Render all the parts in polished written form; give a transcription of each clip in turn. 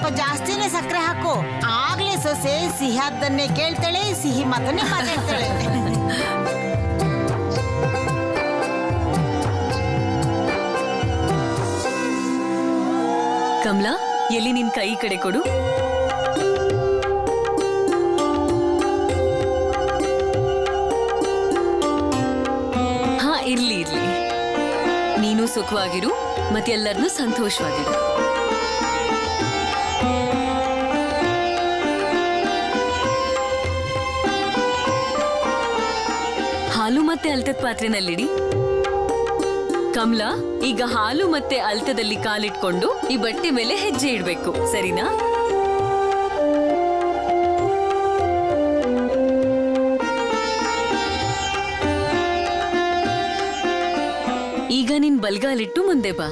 ಸ್ವಲ್ಪ ಜಾಸ್ತಿನೇ ಸಕ್ಕರೆ ಹಾಕು, ಆಗ್ಲೇ ಸೊಸೆ ಸಿಹಿಯಾದ್ದನ್ನೇ ಕೇಳ್ತಾಳೆ, ಸಿಹಿ ಮಾತನ್ನೇ ಮಾತಾಡ್ತಾಳೆ. ಕಮಲಾ, ಎಲ್ಲಿ ನಿನ್ ಕೈ ಕಡೆ ಕೊಡು. ಹಾ, ಇರ್ಲಿ ಇರ್ಲಿ. ನೀನು ಸುಖವಾಗಿರು ಮತ್ತೆಲ್ಲರನ್ನೂ ಸಂತೋಷವಾಗಿರು. ಹಾಲು ಮತ್ತೆ ಅಲ್ತದ ಪಾತ್ರೆನಲ್ಲಿಡಿ. ಕಮಲಾ, ಈಗ ಹಾಲು ಮತ್ತೆ ಅಲ್ತದಲ್ಲಿ ಕಾಲಿಟ್ಕೊಂಡು ಈ ಬಟ್ಟೆ ಮೇಲೆ ಹೆಜ್ಜೆ ಇಡ್ಬೇಕು, ಸರಿನಾ? ಈಗ ನಿನ್ ಬಲ್ಗಾಲಿಟ್ಟು ಮುಂದೆ ಬಾ.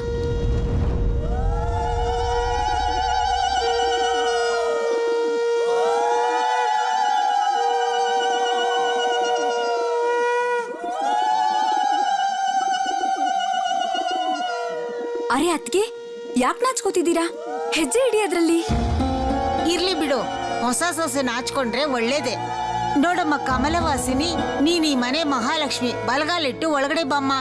ಅರೆ ಅತ್ಗೆ, ಯಾಕೆ ನಾಚ್ಕೋತಿದ್ದೀರಾ? ಹೆಜ್ಜೆ ಇಡಿ ಅದ್ರಲ್ಲಿ. ಇರ್ಲಿ ಬಿಡು, ಹೊಸ ಸೊಸೆ ನಾಚ್ಕೊಂಡ್ರೆ ಒಳ್ಳೇದೆ. ನೋಡಮ್ಮ ಕಮಲವಾಸಿನಿ, ನೀನ್ ಈ ಮನೆ ಮಹಾಲಕ್ಷ್ಮಿ, ಬಲಗಾಲಿಟ್ಟು ಒಳಗಡೆ ಬಮ್ಮ.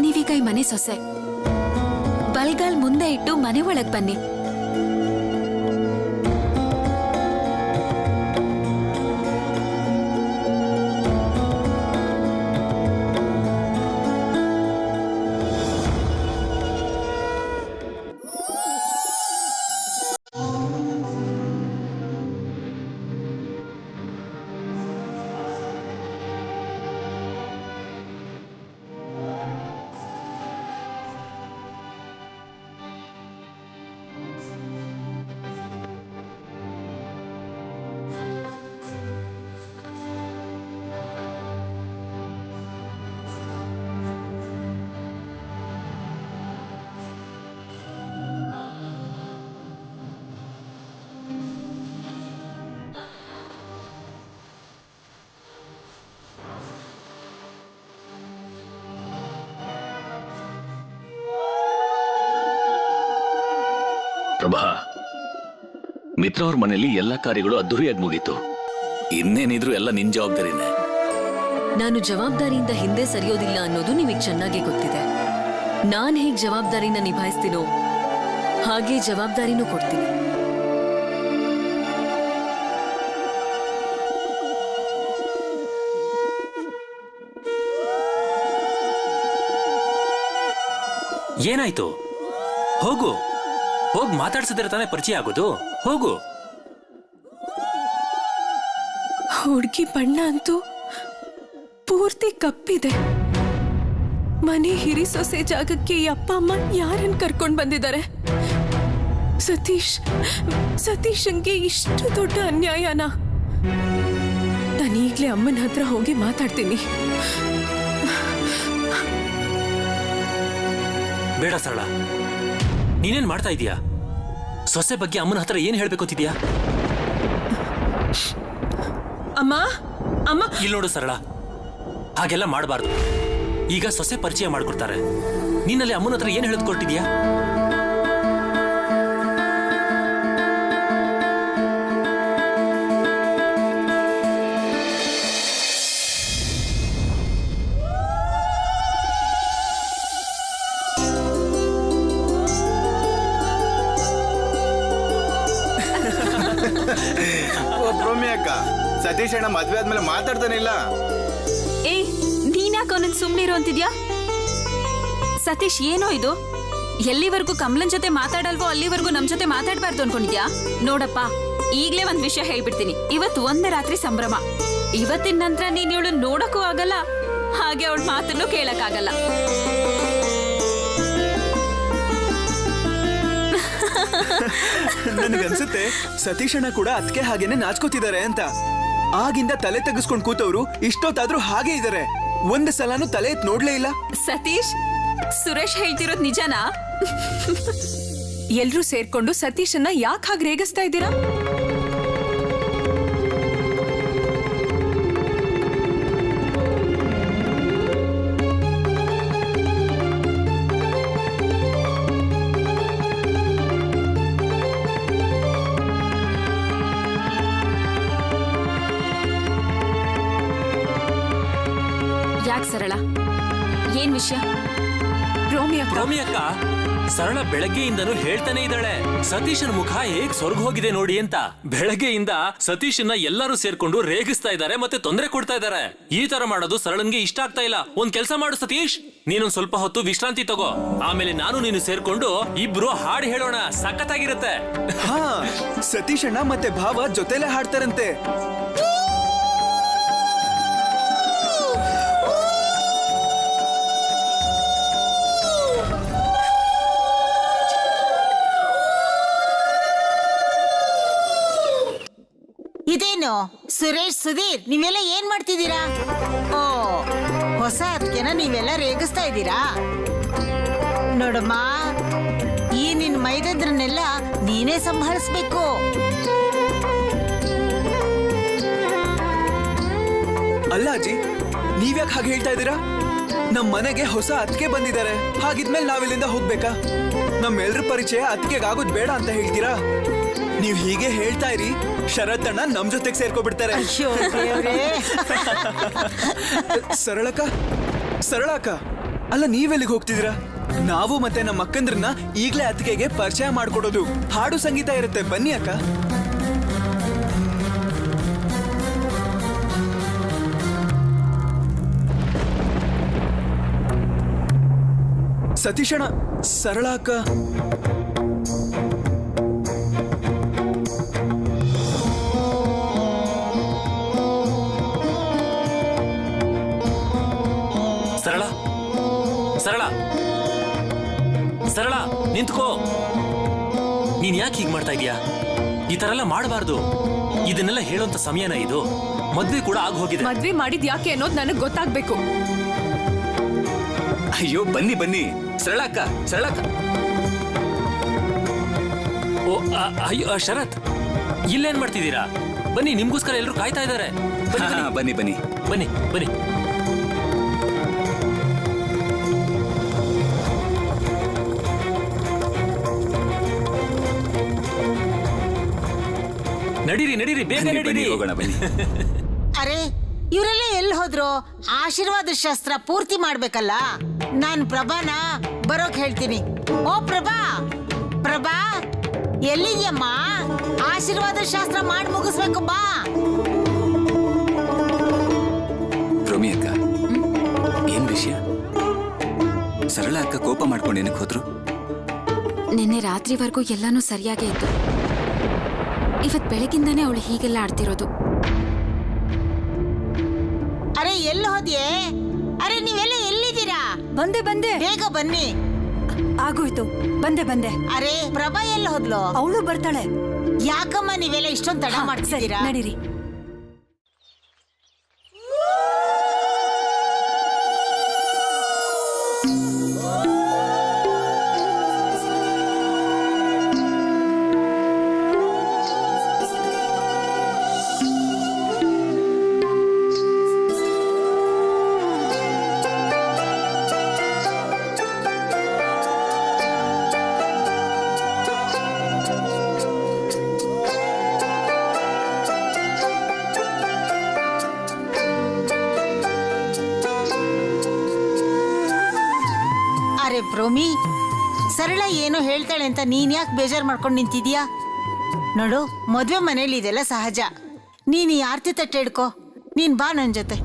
ನೀವೀಗ ಈ ಮನೆ ಸೊಸೆ. ಬಲ್ಗಾಲ್ ಮುಂದೆ ಇಟ್ಟು ಮನೆ ಒಳಗ್ ಬನ್ನಿ. ಪ್ರಭಾ, ಮಿತ್ರ ಅವ್ರ ಮನೆಯಲ್ಲಿ ಎಲ್ಲ ಕಾರ್ಯಗಳು ಅದ್ದೂರಿಯಾಗಿ ಮುಗೀತು. ಇನ್ನೇನಿದ್ರು ಎಲ್ಲ ನಿನ್ ಜವಾಬ್ದಾರಿನೇ. ನಾನು ಜವಾಬ್ದಾರಿಯಿಂದ ಹಿಂದೆ ಸರಿಯೋದಿಲ್ಲ ಅನ್ನೋದು ನಿಮಗೆ ಚೆನ್ನಾಗಿ ಗೊತ್ತಿದೆ. ನಾನ್ ಹೇಗ್ ಜವಾಬ್ದಾರಿನ ನಿಭಾಯಿಸ್ತೀನೋ ಹಾಗೆ ಜವಾಬ್ದಾರಿನೂ ಕೊಡ್ತೀನಿ. ಏನಾಯ್ತು? ಹೋಗು, ಹೋಗ್ ಮಾತಾಡ್ಸಿದ್ರೆ ತಾನೇ ಪರಿಚಯ ಆಗೋದು. ಹೋಗು. ಹುಡುಗಿ ಬಣ್ಣ ಅಂತೂ ಪೂರ್ತಿ ಕಪ್ಪಿದೆ. ಮನೆ ಹಿರಿ ಸೊಸೆ ಜಾಗಕ್ಕೆ ಈ ಅಪ್ಪ ಅಮ್ಮ ಯಾರನ್ನ ಕರ್ಕೊಂಡ್ ಬಂದಿದ್ದಾರೆ? ಸತೀಶನ್ಗೆ ಇಷ್ಟು ದೊಡ್ಡ ಅನ್ಯಾಯನ? ನಾನು ಈಗ್ಲೇ ಅಮ್ಮನ ಹತ್ರ ಹೋಗಿ ಮಾತಾಡ್ತೀನಿ. ಬೇಡ ಸರಳ, ನೀನೇನ್ ಮಾಡ್ತಾ ಇದೀಯಾ? ಸೊಸೆ ಬಗ್ಗೆ ಅಮ್ಮನ ಹತ್ರ ಏನ್ ಹೇಳ್ಬೇಕು ಅಂತಿದ್ಯಾ? ಅಮ್ಮ ಅಮ್ಮ, ಇಲ್ಲಿ ನೋಡು ಸರಳ, ಹಾಗೆಲ್ಲ ಮಾಡಬಾರ್ದು. ಈಗ ಸೊಸೆ ಪರಿಚಯ ಮಾಡ್ಕೊಡ್ತಾರೆ, ನೀನಲ್ಲಿ ಅಮ್ಮನ ಹತ್ರ ಏನ್ ಹೇಳಿದ್ಕೊಟ್ಟಿದ್ಯಾ? ಅಕ್ಕ, ಸತೀಶ್ ಅಣ್ಣ ಮದ್ವೆ ಆದ್ಮೇಲೆ ಮಾತಾಡ್ತಾನೆ ಇಲ್ಲ. ಏ, ನೀನ್ಯಾಕ ಅವನನ್ನ ಸುಮ್ನಿರು ಅಂತಿದ್ಯಾ? ಸತೀಶ್, ಏನೋ ಇದು? ಎಲ್ಲಿವರೆಗೂ ಕಮಲನ್ ಜೊತೆ ಮಾತಾಡಲ್ವೋ ಅಲ್ಲಿವರೆಗೂ ನಮ್ ಜೊತೆ ಮಾತಾಡ್ಬಾರ್ದು ಅನ್ಕೊಂಡಿದ್ಯಾ? ನೋಡಪ್ಪ, ಈಗ್ಲೇ ಒಂದ್ ವಿಷಯ ಹೇಳ್ಬಿಡ್ತೀನಿ. ಇವತ್ತು ಒಂದೇ ರಾತ್ರಿ ಸಂಭ್ರಮ. ಇವತ್ತಿನ ನಂತರ ನೀನ್ ಇವಳು ನೋಡಕ್ಕೂ ಆಗಲ್ಲ, ಹಾಗೆ ಅವಳ ಮಾತನ್ನು ಕೇಳಕ್ಕಾಗಲ್ಲ. ನನಗನ್ಸುತ್ತೆ ಸತೀಶ್ ಅಣ್ಣ ಕೂಡ ಅದಕ್ಕೆ ಹಾಗೇನೆ ನಾಚ್ಕೋತಿದ್ದಾರೆ ಅಂತ. ಆಗಿಂದ ತಲೆ ತೆಗೆಸ್ಕೊಂಡು ಕೂತವ್ರು ಇಷ್ಟೊತ್ತಾದ್ರೂ ಹಾಗೆ ಇದಾರೆ. ಒಂದ್ ಸಲನೂ ತಲೆ ಎತ್ ನೋಡ್ಲೇ ಇಲ್ಲ. ಸತೀಶ್, ಸುರೇಶ್ ಹೇಳ್ತಿರೋದ್ ನಿಜನಾ? ಎಲ್ರೂ ಸೇರ್ಕೊಂಡು ಸತೀಶನ್ನ ಯಾಕೆ ಹಾಗೆ ರೇಗಿಸ್ತಾ ಇದ್ದೀರಾ? ಯಾಕೆ ಸರಳ ಏನ್ ವಿಷಯ? ರೋಮಿ ಅಕ್ಕ ರೋಮಿ ಅಕ್ಕ, ಸರಳ ಬೆಳಗ್ಗೆಯಿಂದನೂ ಹೇಳ್ತಾನೆ ಇದ್ದಾಳೆ ಸತೀಶನ್ ಮುಖ ಹೇಗ್ ಸ್ವರ್ಗ ಹೋಗಿದೆ ನೋಡಿ ಅಂತ. ಬೆಳಗ್ಗೆಯಿಂದ ಸತೀಶನ್ನ ಎಲ್ಲರೂ ಸೇರ್ಕೊಂಡು ರೇಗಿಸ್ತಾ ಇದ್ದಾರೆ ಮತ್ತೆ ತೊಂದರೆ ಕೊಡ್ತಾ ಇದ್ದಾರೆ. ಈ ತರ ಮಾಡೋದು ಸರಳನ್ಗೆ ಇಷ್ಟ ಆಗ್ತಾ ಇಲ್ಲ. ಒಂದ್ ಕೆಲಸ ಮಾಡು ಸತೀಶ್, ನೀನೊಂದ್ ಸ್ವಲ್ಪ ಹೊತ್ತು ವಿಶ್ರಾಂತಿ ತಗೋ, ಆಮೇಲೆ ನಾನು ನೀನು ಸೇರ್ಕೊಂಡು ಇಬ್ರು ಹಾಡು ಹೇಳೋಣ, ಸಖತ್ತಾಗಿರುತ್ತೆ. ಹಾ, ಸತೀಶ್ ಅಣ್ಣ ಮತ್ತೆ ಭಾವ ಜೊತೆಲೆ ಹಾಡ್ತಾರಂತೆ. ಇದೇನು ಸುರೇಶ್, ಸುಧೀರ್, ನೀವೆಲ್ಲ ಏನ್ ಮಾಡ್ತಿದ್ದೀರಾ? ಓ, ಹೊಸ ಅದಕ್ಕೆನ ನೀವೆಲ್ಲ ರೇಗಿಸ್ತಾ ಇದ್ದೀರಾ? ನೋಡಮ್ಮ, ಈ ನಿನ್ ಮೈದದ್ರನ್ನೆಲ್ಲ ನೀನೇ ಸಂಭಾಳಿಸ್ಬೇಕು. ಅಲ್ಲ ಅಜ್ಜಿ, ನೀವ್ಯಾಕೆ ಹಾಗೆ ಹೇಳ್ತಾ ಇದ್ದೀರಾ? ನಮ್ ಮನೆಗೆ ಹೊಸ ಅತ್ತಿಗೆ ಬಂದಿದ್ದಾರೆ, ಹಾಗಿದ್ಮೇಲೆ ನಾವಿಲ್ಲಿಂದ ಹೋಗ್ಬೇಕಾ? ನಮ್ಮೆಲ್ರ ಪರಿಚಯ ಅತ್ತಿಗೆಗಾಗೋದ್ ಬೇಡ ಅಂತ ಹೇಳ್ತೀರಾ? ನೀವ್ ಹೀಗೆ ಹೇಳ್ತಾ ಇರಿ, ಶರತ್ ಅಣ್ಣ ನಮ್ ಜೊತೆಗೆ ಸೇರ್ಕೊಬಿಡ್ತಾರೆ. ಅಯ್ಯೋ ದೇವ್ರೇ. ಸರಳಕ್ಕ, ಸರಳಕ್ಕ, ಅಲ್ಲ ನೀವೆಲ್ಲಿಗೆ ಹೋಗ್ತಿದ್ದೀರಾ? ನಾವು ಮತ್ತೆ ನಮ್ಮ ಅಕ್ಕಂದ್ರನ್ನ ಈಗ್ಲೇ ಅತ್ತಿಗೆಗೆ ಪರಿಚಯ ಮಾಡ್ಕೊಡೋದು. ಹಾಡು ಸಂಗೀತ ಇರುತ್ತೆ, ಬನ್ನಿ ಅಕ್ಕ. ಸತೀಶಣ್ಣ, ಸರಳ ಅಕ್ಕ. ಸರಳ, ಸರಳ, ಸರಳ, ನಿಂತ್ಕೋ. ನೀನ್ ಯಾಕೆ ಹೀಗ್ ಮಾಡ್ತಾ ಇದೀಯಾ? ಈ ತರ ಎಲ್ಲ ಮಾಡಬಾರ್ದು. ಇದನ್ನೆಲ್ಲ ಹೇಳೋಂತ ಸಮಯನ ಇದು? ಮದ್ವೆ ಕೂಡ ಆಗ ಹೋಗಿದೆ. ಮದ್ವೆ ಮಾಡಿದ್ ಯಾಕೆ ಅನ್ನೋದು ನನಗ್ ಗೊತ್ತಾಗ್ಬೇಕು. ಅಯ್ಯೋ ಬನ್ನಿ ಬನ್ನಿ, ಸರಳಕ್ಕ, ಸರಳಕ್ಕ. ಓ ಅಯ್ಯೋ ಶರತ್, ಇಲ್ಲೇನ್ ಮಾಡ್ತಿದ್ದೀರಾ? ಬನ್ನಿ, ನಿಮ್ಗೋಸ್ಕರ ಎಲ್ಲರೂ ಕಾಯ್ತಾ ಇದ್ದಾರೆ. ಬನ್ನಿ ಬನ್ನಿ. ಬನ್ನಿ ಬನ್ನಿ. ನಡೀರಿ ನಡೀರಿ, ಬೇಗ ನಡೀರಿ. ಹೋಗೋಣ ಬನ್ನಿ. ಅರೆ, ಇವರೆಲ್ಲ ಎಲ್ಲಿ ಹೋದ್ರು? ಆಶೀರ್ವಾದ ಶಾಸ್ತ್ರ ಪೂರ್ತಿ ಮಾಡ್ಬೇಕಲ್ಲ. ನಾನ್ ಪ್ರಭಾನ ಬರೋಕ್ ಹೇಳ್ತೀನಿ. ಓ ಪ್ರಭಾ, ಪ್ರಭಾ ಎಲ್ಲಿದ್ಯಮ್ಮ? ಆಶೀರ್ವಾದ ಶಾಸ್ತ್ರ ಮಾಡಿ ಮುಗಿಸ್ಬೇಕು, ಬಾ. ರೋಮಿ ಅಕ್ಕ, ಏನ್ ವಿಷಯ? ಸರಳ ಅಕ್ಕ ಕೋಪ ಮಾಡ್ಕೊಂಡು ಏನಕ್ಕೆ ಹೋದ್ರು? ನಿನ್ನೆ ರಾತ್ರಿವರೆಗೂ ಎಲ್ಲಾನು ಸರಿಯಾಗೇ ಇತ್ತು. ಇವತ್ ಬೆಳಗಿಂದಾನೇ ಅವಳು ಹೀಗೆಲ್ಲ ಆಡ್ತಿರೋದು. ಅರೆ ಎಲ್ಲಿ ಹೋದ್ಯೆ? ಅರೆ ನೀವೆಲ್ಲ ಎಲ್ಲಿದ್ದೀರಾ? ಬಂದೆ ಬಂದೆ, ಬೇಗ ಬನ್ನಿ. ಆಗೋಯ್ತು, ಬಂದೆ ಬಂದೆ. ಅರೆ ಪ್ರಭಾ ಎಲ್ಲಿ ಹೋದ್ಲು? ಅವಳು ಬರ್ತಾಳೆ. ಯಾಕಮ್ಮ ನೀವೆಲ್ಲ ಇಷ್ಟೊಂದು ತಡ ಸರಿ, ಮಾಡ್ತಿದ್ದೀರಾ? ನಡೀರಿ. ಅರೆ ಪ್ರೋಮಿ, ಸರಳ ಏನೋ ಹೇಳ್ತಾಳೆ ಅಂತ ನೀನ್ ಯಾಕೆ ಬೇಜಾರ್ ಮಾಡ್ಕೊಂಡು ನಿಂತಿದ್ಯಾ? ನೋಡು, ಮದ್ವೆ ಮನೇಲಿ ಇದೆಲ್ಲ ಸಹಜ. ನೀನ್ ಈ ಆರ್ತಿ ತಟ್ಟೆ ಹಿಡ್ಕೋ, ನೀನ್ ಬಾ ನನ್ ಜೊತೆ.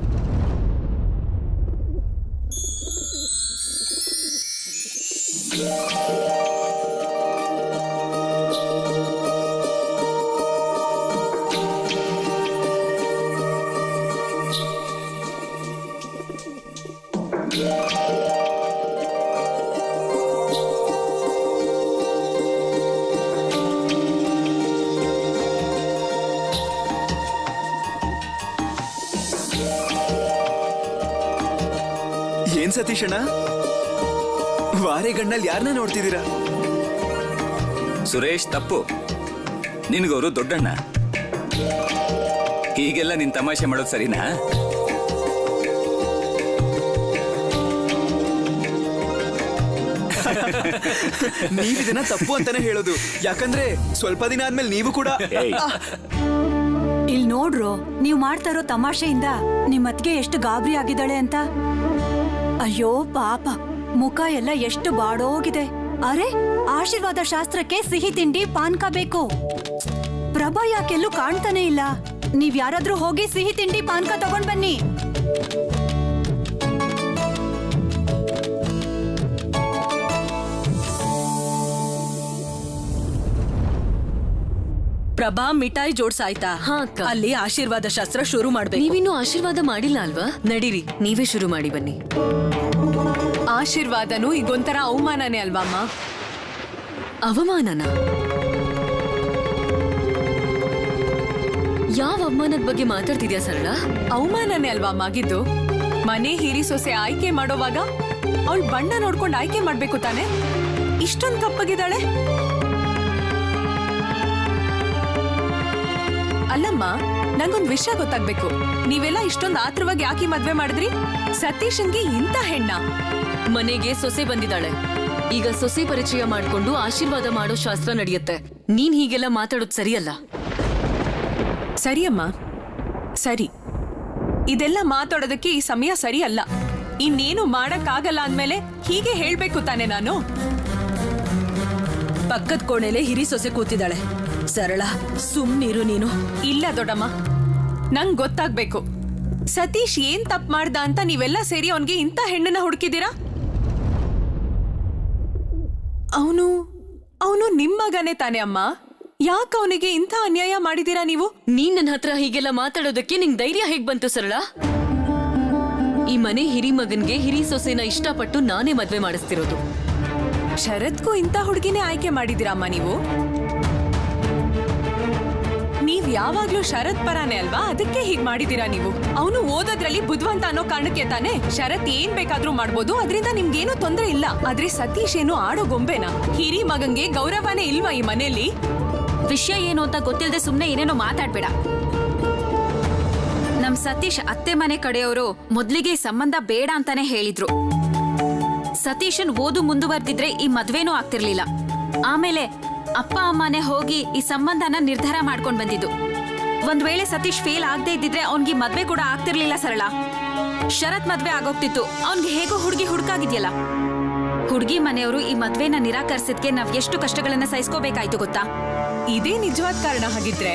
ಏನ್ ಸತೀಶಣ್ಣ, ವಾರೆಗಣ್ಣಲ್ಲಿ ಯಾರನ್ನ ನೋಡ್ತಿದ್ದೀರಾ? ಸುರೇಶ್, ತಪ್ಪು. ನಿನ್ಗವರು ದೊಡ್ಡಣ್ಣ. ಹೀಗೆಲ್ಲ ನಿನ್ ತಮಾಷೆ ಮಾಡೋದು ಸರಿನಾ? ನೀವಿದನ್ನ ತಪ್ಪು ಅಂತಾನೆ ಹೇಳೋದು. ಯಾಕಂದ್ರೆ ಸ್ವಲ್ಪ ದಿನ ಆದ್ಮೇಲೆ ನೀವು ಕೂಡ ಏಯ್, ಇಲ್ಲಿ ನೋಡ್ರು ನೀವ್ ಮಾಡ್ತಾ ಇರೋ ತಮಾಷೆಯಿಂದ ನಿಮ್ ಅತ್ತಿಗೆ ಎಷ್ಟು ಗಾಬರಿ ಆಗಿದ್ದಾಳೆ ಅಂತ. ಅಯ್ಯೋ ಪಾಪ, ಮುಖ ಎಲ್ಲ ಎಷ್ಟು ಬಾಡೋಗಿದೆ. ಅರೆ, ಆಶೀರ್ವಾದ ಶಾಸ್ತ್ರಕ್ಕೆ ಸಿಹಿ ತಿಂಡಿ ಪಾನ್ಕ ಬೇಕು. ಪ್ರಭಾ ಯಾಕೆಲ್ಲೂ ಕಾಣ್ತಾನೆ ಇಲ್ಲ. ನೀವ್ ಯಾರಾದ್ರೂ ಹೋಗಿ ಸಿಹಿ ತಿಂಡಿ ಪಾನ್ಕ ತಗೊಂಡ್ ಬನ್ನಿ. ಪ್ರಭಾ, ಮಿಠಾಯಿ ಜೋಡ್ಸಾಯ್ತಾ? ಹಾ ಅಕ್ಕ. ಅಲ್ಲಿ ಆಶೀರ್ವಾದ ಶಾಸ್ತ್ರ ಶುರು ಮಾಡ್ಬೇಕು. ನೀವಿನ್ನೂ ಆಶೀರ್ವಾದ ಮಾಡಿಲ್ಲ ಅಲ್ವಾ? ನಡೀರಿ, ನೀವೇ ಶುರು ಮಾಡಿ ಬನ್ನಿ. ಆಶೀರ್ವಾದನು ಈಗೊಂಥರ ಅವಮಾನನೇ ಅಲ್ವಮ್ಮ? ಅವಮಾನನ? ಯಾವ ಅವಮಾನದ ಬಗ್ಗೆ ಮಾತಾಡ್ತಿದ್ಯಾ ಸರಳ? ಅವಮಾನನೇ ಅಲ್ವಾ ಆಗಿದ್ದು? ಮನೆ ಹಿರಿ ಸೊಸೆ ಆಯ್ಕೆ ಮಾಡೋವಾಗ ಅವಳ ಬಣ್ಣ ನೋಡ್ಕೊಂಡು ಆಯ್ಕೆ ಮಾಡ್ಬೇಕು ತಾನೆ? ಇಷ್ಟೊಂದು ಕಪ್ಪಗಿದ್ದಾಳೆ. ಅಲ್ಲಮ್ಮ, ನಂಗೊಂದ್ ವಿಷಯ ಗೊತ್ತಾಗ್ಬೇಕು. ನೀವೆಲ್ಲ ಇಷ್ಟೊಂದು ಆತ್ರವಾಗಿ ಯಾಕೆ ಮದ್ವೆ ಮಾಡಿದ್ರಿ? ಸತೀಶನ್ಗೆ ಇಂಥ ಹೆಣ್ಣ? ಮನೆಗೆ ಸೊಸೆ ಬಂದಿದ್ದಾಳೆ. ಈಗ ಸೊಸೆ ಪರಿಚಯ ಮಾಡ್ಕೊಂಡು ಆಶೀರ್ವಾದ ಮಾಡೋ ಶಾಸ್ತ್ರ ನಡೆಯುತ್ತೆ. ನೀನ್ ಹೀಗೆಲ್ಲ ಮಾತಾಡೋದು ಸರಿಯಲ್ಲ. ಸರಿಯಮ್ಮ, ಸರಿ. ಇದೆಲ್ಲ ಮಾತಾಡೋದಕ್ಕೆ ಈ ಸಮಯ ಸರಿ ಅಲ್ಲ. ಇನ್ನೇನು ಮಾಡಕ್ಕಾಗಲ್ಲ ಅಂದ್ಮೇಲೆ ಹೀಗೆ ಹೇಳ್ಬೇಕು ತಾನೆ ನಾನು? ಪಕ್ಕದ ಕೋಣೆಲೆ ಹಿರಿ ಸೊಸೆ ಕೂತಿದ್ದಾಳೆ. ಸರಳ, ಸುಮ್ನಿರು ನೀನು. ಇಲ್ಲ ದೊಡ್ಡಮ್ಮ, ನಂಗ್ ಗೊತ್ತಾಗ್ಬೇಕು. ಸತೀಶ್ ಏನ್ ತಪ್ಪು ಮಾಡ್ದ ಅಂತ ನೀವೆಲ್ಲ ಸೇರಿ ಅವನ್ಗೆ ಇಂಥ ಹೆಣ್ಣನ್ನ ಹುಡುಕಿದ್ದೀರಾ? ಅವನು ನಿಮ್ ಮಗನೇ ತಾನೆ ಅಮ್ಮ. ಯಾಕೆ ಅವನಿಗೆ ಇಂಥ ಅನ್ಯಾಯ ಮಾಡಿದೀರಾ ನೀವು? ನೀನ್ ನನ್ನ ಹತ್ರ ಹೀಗೆಲ್ಲ ಮಾತಾಡೋದಕ್ಕೆ ನಿಂಗ್ ಧೈರ್ಯ ಹೇಗ್ ಬಂತು ಸರಳ? ಈ ಮನೆ ಹಿರಿ ಮಗನ್ಗೆ ಹಿರಿ ಸೊಸೆನ ಇಷ್ಟಪಟ್ಟು ನಾನೇ ಮದ್ವೆ ಮಾಡಿಸ್ತಿರೋದು. ಶರತ್ಗೂ ಇಂಥ ಹುಡುಗಿನೇ ಆಯ್ಕೆ ಮಾಡಿದಿರಮ್ಮ ನೀವು? ನೀವ್ ಯಾವಾಗ್ಲೂ ಶರತ್ ಪರಾನೇ ಅಲ್ವಾ? ಅದಕ್ಕೆ ಹೀಗ್ ಮಾಡಿದೀರಾ ನೀವು. ಅವನು ಓದೋದ್ರಲ್ಲಿ ಬುದ್ಧಿವಂತ ಅನ್ನೋ ಕಾರಣಕ್ಕೆ ತಾನೆ ಶರತ್ ಏನ್ ಬೇಕಾದ್ರೂ ಮಾಡ್ಬೋದು, ಅದರಿಂದ ನಿಮ್ಗೇನು ತೊಂದ್ರೆ ಇಲ್ಲ. ಆದ್ರೆ ಸತೀಶ್ ಏನು ಆಡೋ ಗೊಂಬೆನಾ? ಹಿರಿ ಮಗಂಗೆ ಗೌರವನೇ ಇಲ್ವಾ ಈ ಮನೆಯಲ್ಲಿ? ವಿಷಯ ಏನು ಅಂತ ಗೊತ್ತಿಲ್ಲದೆ ಸುಮ್ನೆ ಏನೇನೋ ಮಾತಾಡ್ಬೇಡ. ನಮ್ ಸತೀಶ್ ಅತ್ತೆ ಮನೆ ಕಡೆಯವರು ಮೊದ್ಲಿಗೆ ಸಂಬಂಧ ಬೇಡ ಅಂತಾನೆ ಹೇಳಿದ್ರು. ಸತೀಶನ್ ಓದು ಮುಂದುವರೆದಿದ್ರೆ ಈ ಮದ್ವೆನೂ ಆಗ್ತಿರ್ಲಿಲ್ಲ. ಆಮೇಲೆ ಅಪ್ಪ ಅಮ್ಮನೆ ಹೋಗಿ ಈ ಸಂಬಂಧನ ನಿರ್ಧಾರ ಮಾಡ್ಕೊಂಡ್ ಬಂದಿದ್ದು. ಒಂದ್ ವೇಳೆ ಸತೀಶ್ ಫೇಲ್ ಆಗದೆ ಇದ್ದಿದ್ರೆ ಅವ್ನಿಗೆ ಮದ್ವೆ ಕೂಡ ಆಗ್ತಿರ್ಲಿಲ್ಲ ಸರಳ. ಶರತ್ ಮದ್ವೆ ಆಗೋಗ್ತಿತ್ತು. ಅವ್ನ್ಗೆ ಹೇಗೋ ಹುಡುಗಿ ಹುಡುಕಾಗಿದ್ಯಲ್ಲ. ಹುಡುಗಿ ಮನೆಯವರು ಈ ಮದ್ವೆನ ನಿರಾಕರಿಸಿದ್ಕೆ ನಾವ್ ಎಷ್ಟು ಕಷ್ಟಗಳನ್ನ ಸಹಿಸ್ಕೋಬೇಕಾಯ್ತು ಗೊತ್ತಾ? ಇದೇ ನಿಜವಾದ ಕಾರಣ ಹಾಗಿದ್ರೆ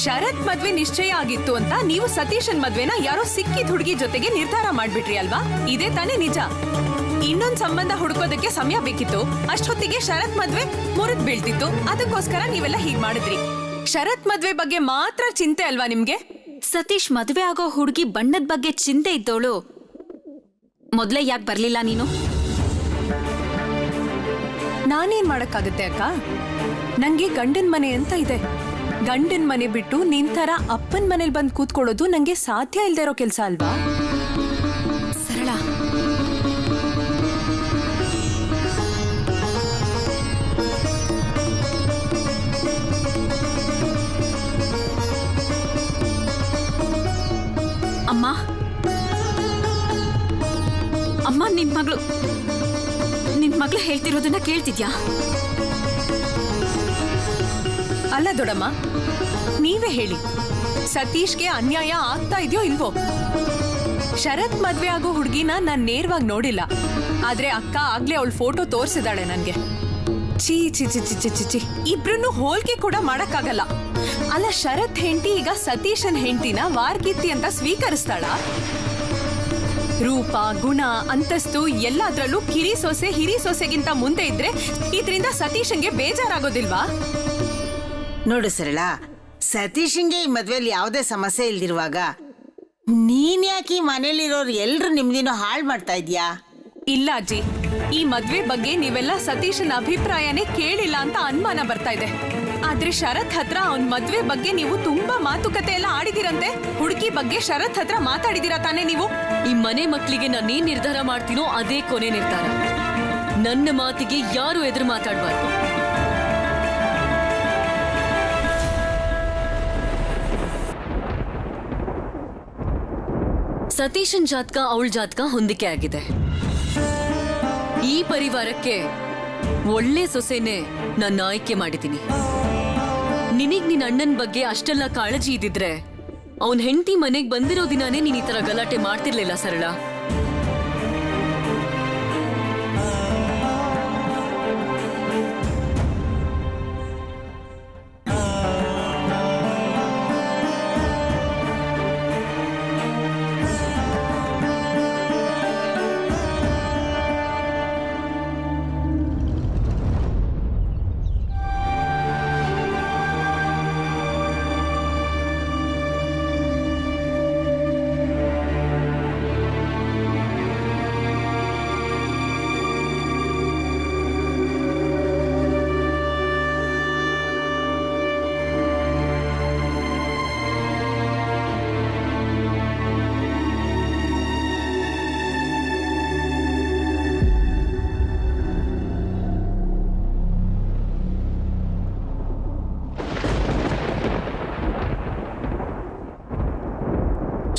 ಶರತ್ ಮದ್ವೆ ನಿಶ್ಚಯ ಆಗಿತ್ತು ಅಂತ ನೀವು ಸತೀಶನ್ ಮದ್ವೆನ ಯಾರೋ ಸಿಕ್ಕಿದ ಹುಡುಗಿ ಜೊತೆಗೆ ನಿರ್ಧಾರ ಮಾಡ್ಬಿಟ್ರಿ ಅಲ್ವಾ? ಇದೇ ತಾನೇ ನಿಜ. ಇನ್ನೊಂದ್ ಸಂಬಂಧ ಹುಡುಕೋದಕ್ಕೆ ಸಮಯ ಬೇಕಿತ್ತು. ಅಷ್ಟೊತ್ತಿಗೆ ಶರತ್ ಮದ್ವೆ ಮುರಿದ್ ಬೀಳ್ತಿತ್ತು. ಅದಕ್ಕೋಸ್ಕರ ನೀವೆಲ್ಲ ಹೀಗ್ ಮಾಡಿದ್ರಿ. ಶರತ್ ಮದ್ವೆ ಬಗ್ಗೆ ಮಾತ್ರ ಚಿಂತೆ ಅಲ್ವಾ ನಿಮ್ಗೆ? ಸತೀಶ್ ಮದ್ವೆ ಆಗೋ ಹುಡುಗಿ ಬಣ್ಣದ ಬಗ್ಗೆ ಚಿಂತೆ ಇದ್ದವಳು ಮೊದ್ಲೇ ಯಾಕೆ ಬರ್ಲಿಲ್ಲ ನೀನು? ನಾನೇನ್ ಮಾಡಕ್ಕಾಗತ್ತೆ ಅಕ್ಕ? ನಂಗೆ ಗಂಡನ್ ಮನೆ ಅಂತ ಇದೆ. ಗಂಡನ್ ಮನೆ ಬಿಟ್ಟು ನಿಂತರ ಅಪ್ಪನ್ ಮನೇಲಿ ಬಂದು ಕೂತ್ಕೊಳ್ಳೋದು ನಂಗೆ ಸಾಧ್ಯ ಇಲ್ದೇ ಇರೋ ಕೆಲ್ಸ ಅಲ್ವಾ? ಸರಳ, ಅಮ್ಮ ಅಮ್ಮ, ನಿನ್ ಮಗಳು ಹೇಳ್ತಿರೋದನ್ನ ಕೇಳ್ತಿದ್ಯಾ? ಅಲ್ಲ ದೊಡ್ಡಮ್ಮ, ನೀವೇ ಹೇಳಿ, ಸತೀಶ್ಗೆ ಅನ್ಯಾಯ ಆಗ್ತಾ ಇದೆಯೋ ಇಲ್ವೋ? ಶರತ್ ಮದ್ವೆ ಆಗೋ ಹುಡುಗಿನ ನಾನ್ ನೇರವಾಗಿ ನೋಡಿಲ್ಲ. ಆದ್ರೆ ಅಕ್ಕ ಆಗ್ಲೇ ಅವಳ ಫೋಟೋ ತೋರ್ಸಿದಾಳೆ ನನ್ಗೆ. ಚೀ ಚಿ ಚಿ ಚಿ ಚಿ ಚಿ, ಇಬ್ರನ್ನು ಹೋಲ್ಕೆ ಕೂಡ ಮಾಡಕ್ಕಾಗಲ್ಲ. ಅಲ್ಲ, ಶರತ್ ಹೆಂಡತಿ ಈಗ ಸತೀಶನ್ ಹೆಂಡತಿನ ವಾರ್ಗಿತ್ತಿ ಅಂತ ಸ್ವೀಕರಿಸ್ತಾಳ? ರೂಪ, ಗುಣ, ಅಂತಸ್ತು ಎಲ್ಲದ್ರಲ್ಲೂ ಕಿರಿ ಸೊಸೆ ಹಿರಿ ಸೊಸೆಗಿಂತ ಮುಂದೆ ಇದ್ರೆ ಇದ್ರಿಂದ ಸತೀಶನ್ಗೆ ಬೇಜಾರಾಗೋದಿಲ್ವಾ? ನೋಡು ಸರಳ, ಸತೀಶಂಗೆ ಈ ಮದ್ವೆಲಿ ಯಾವುದೇ ಸಮಸ್ಯೆ ಇಲ್ದಿರುವಾಗ ನೀನ್ ಯಾಕೆ ಈ ಮನೇಲಿರೋರು ಎಲ್ರು ನಿಮ್ದಿನೋ ಹಾಳು ಮಾಡ್ತಾ ಇದ್ಯಾ? ಇಲ್ಲ ಅಜ್ಜಿ, ಈ ಮದ್ವೆ ಬಗ್ಗೆ ನೀವೆಲ್ಲ ಸತೀಶನ ಅಭಿಪ್ರಾಯನೇ ಕೇಳಿಲ್ಲ ಅಂತ ಅನುಮಾನ ಬರ್ತಾ ಇದೆ. ಆದ್ರೆ ಶರತ್ ಹತ್ರ ಅವನ್ ಮದ್ವೆ ಬಗ್ಗೆ ನೀವು ತುಂಬಾ ಮಾತುಕತೆ ಎಲ್ಲ ಆಡಿದಿರಂತೆ. ಹುಡುಗಿ ಬಗ್ಗೆ ಶರತ್ ಹತ್ರ ಮಾತಾಡಿದಿರಾ ತಾನೇ ನೀವು? ಈ ಮನೆ ಮಕ್ಕಳಿಗೆ ನಾನೇನ್ ನಿರ್ಧಾರ ಮಾಡ್ತೀನೋ ಅದೇ ಕೊನೆ ನಿರ್ಧಾರ. ನನ್ನ ಮಾತಿಗೆ ಯಾರು ಎದುರು ಮಾತಾಡ್ಬಾರ್ದು. ಸತೀಶನ್ ಜಾತಕ ಅವಳ ಜಾತಕ ಹೊಂದಿಕೆ ಆಗಿದೆ. ಈ ಪರಿವಾರಕ್ಕೆ ಒಳ್ಳೆ ಸೊಸೆನೆ ನನ್ನ ಆಯ್ಕೆ ಮಾಡಿದ್ದೀನಿ. ನಿನಗ್ ನಿನ್ ಅಣ್ಣನ್ ಬಗ್ಗೆ ಅಷ್ಟೆಲ್ಲ ಕಾಳಜಿ ಇದ್ದಿದ್ರೆ ಅವನ್ ಹೆಂಡತಿ ಮನೆಗ್ ಬಂದಿರೋ ದಿನಾನೇ ನೀನ್ ಈ ತರ ಗಲಾಟೆ ಮಾಡ್ತಿರ್ಲಿಲ್ಲ ಸರಳ.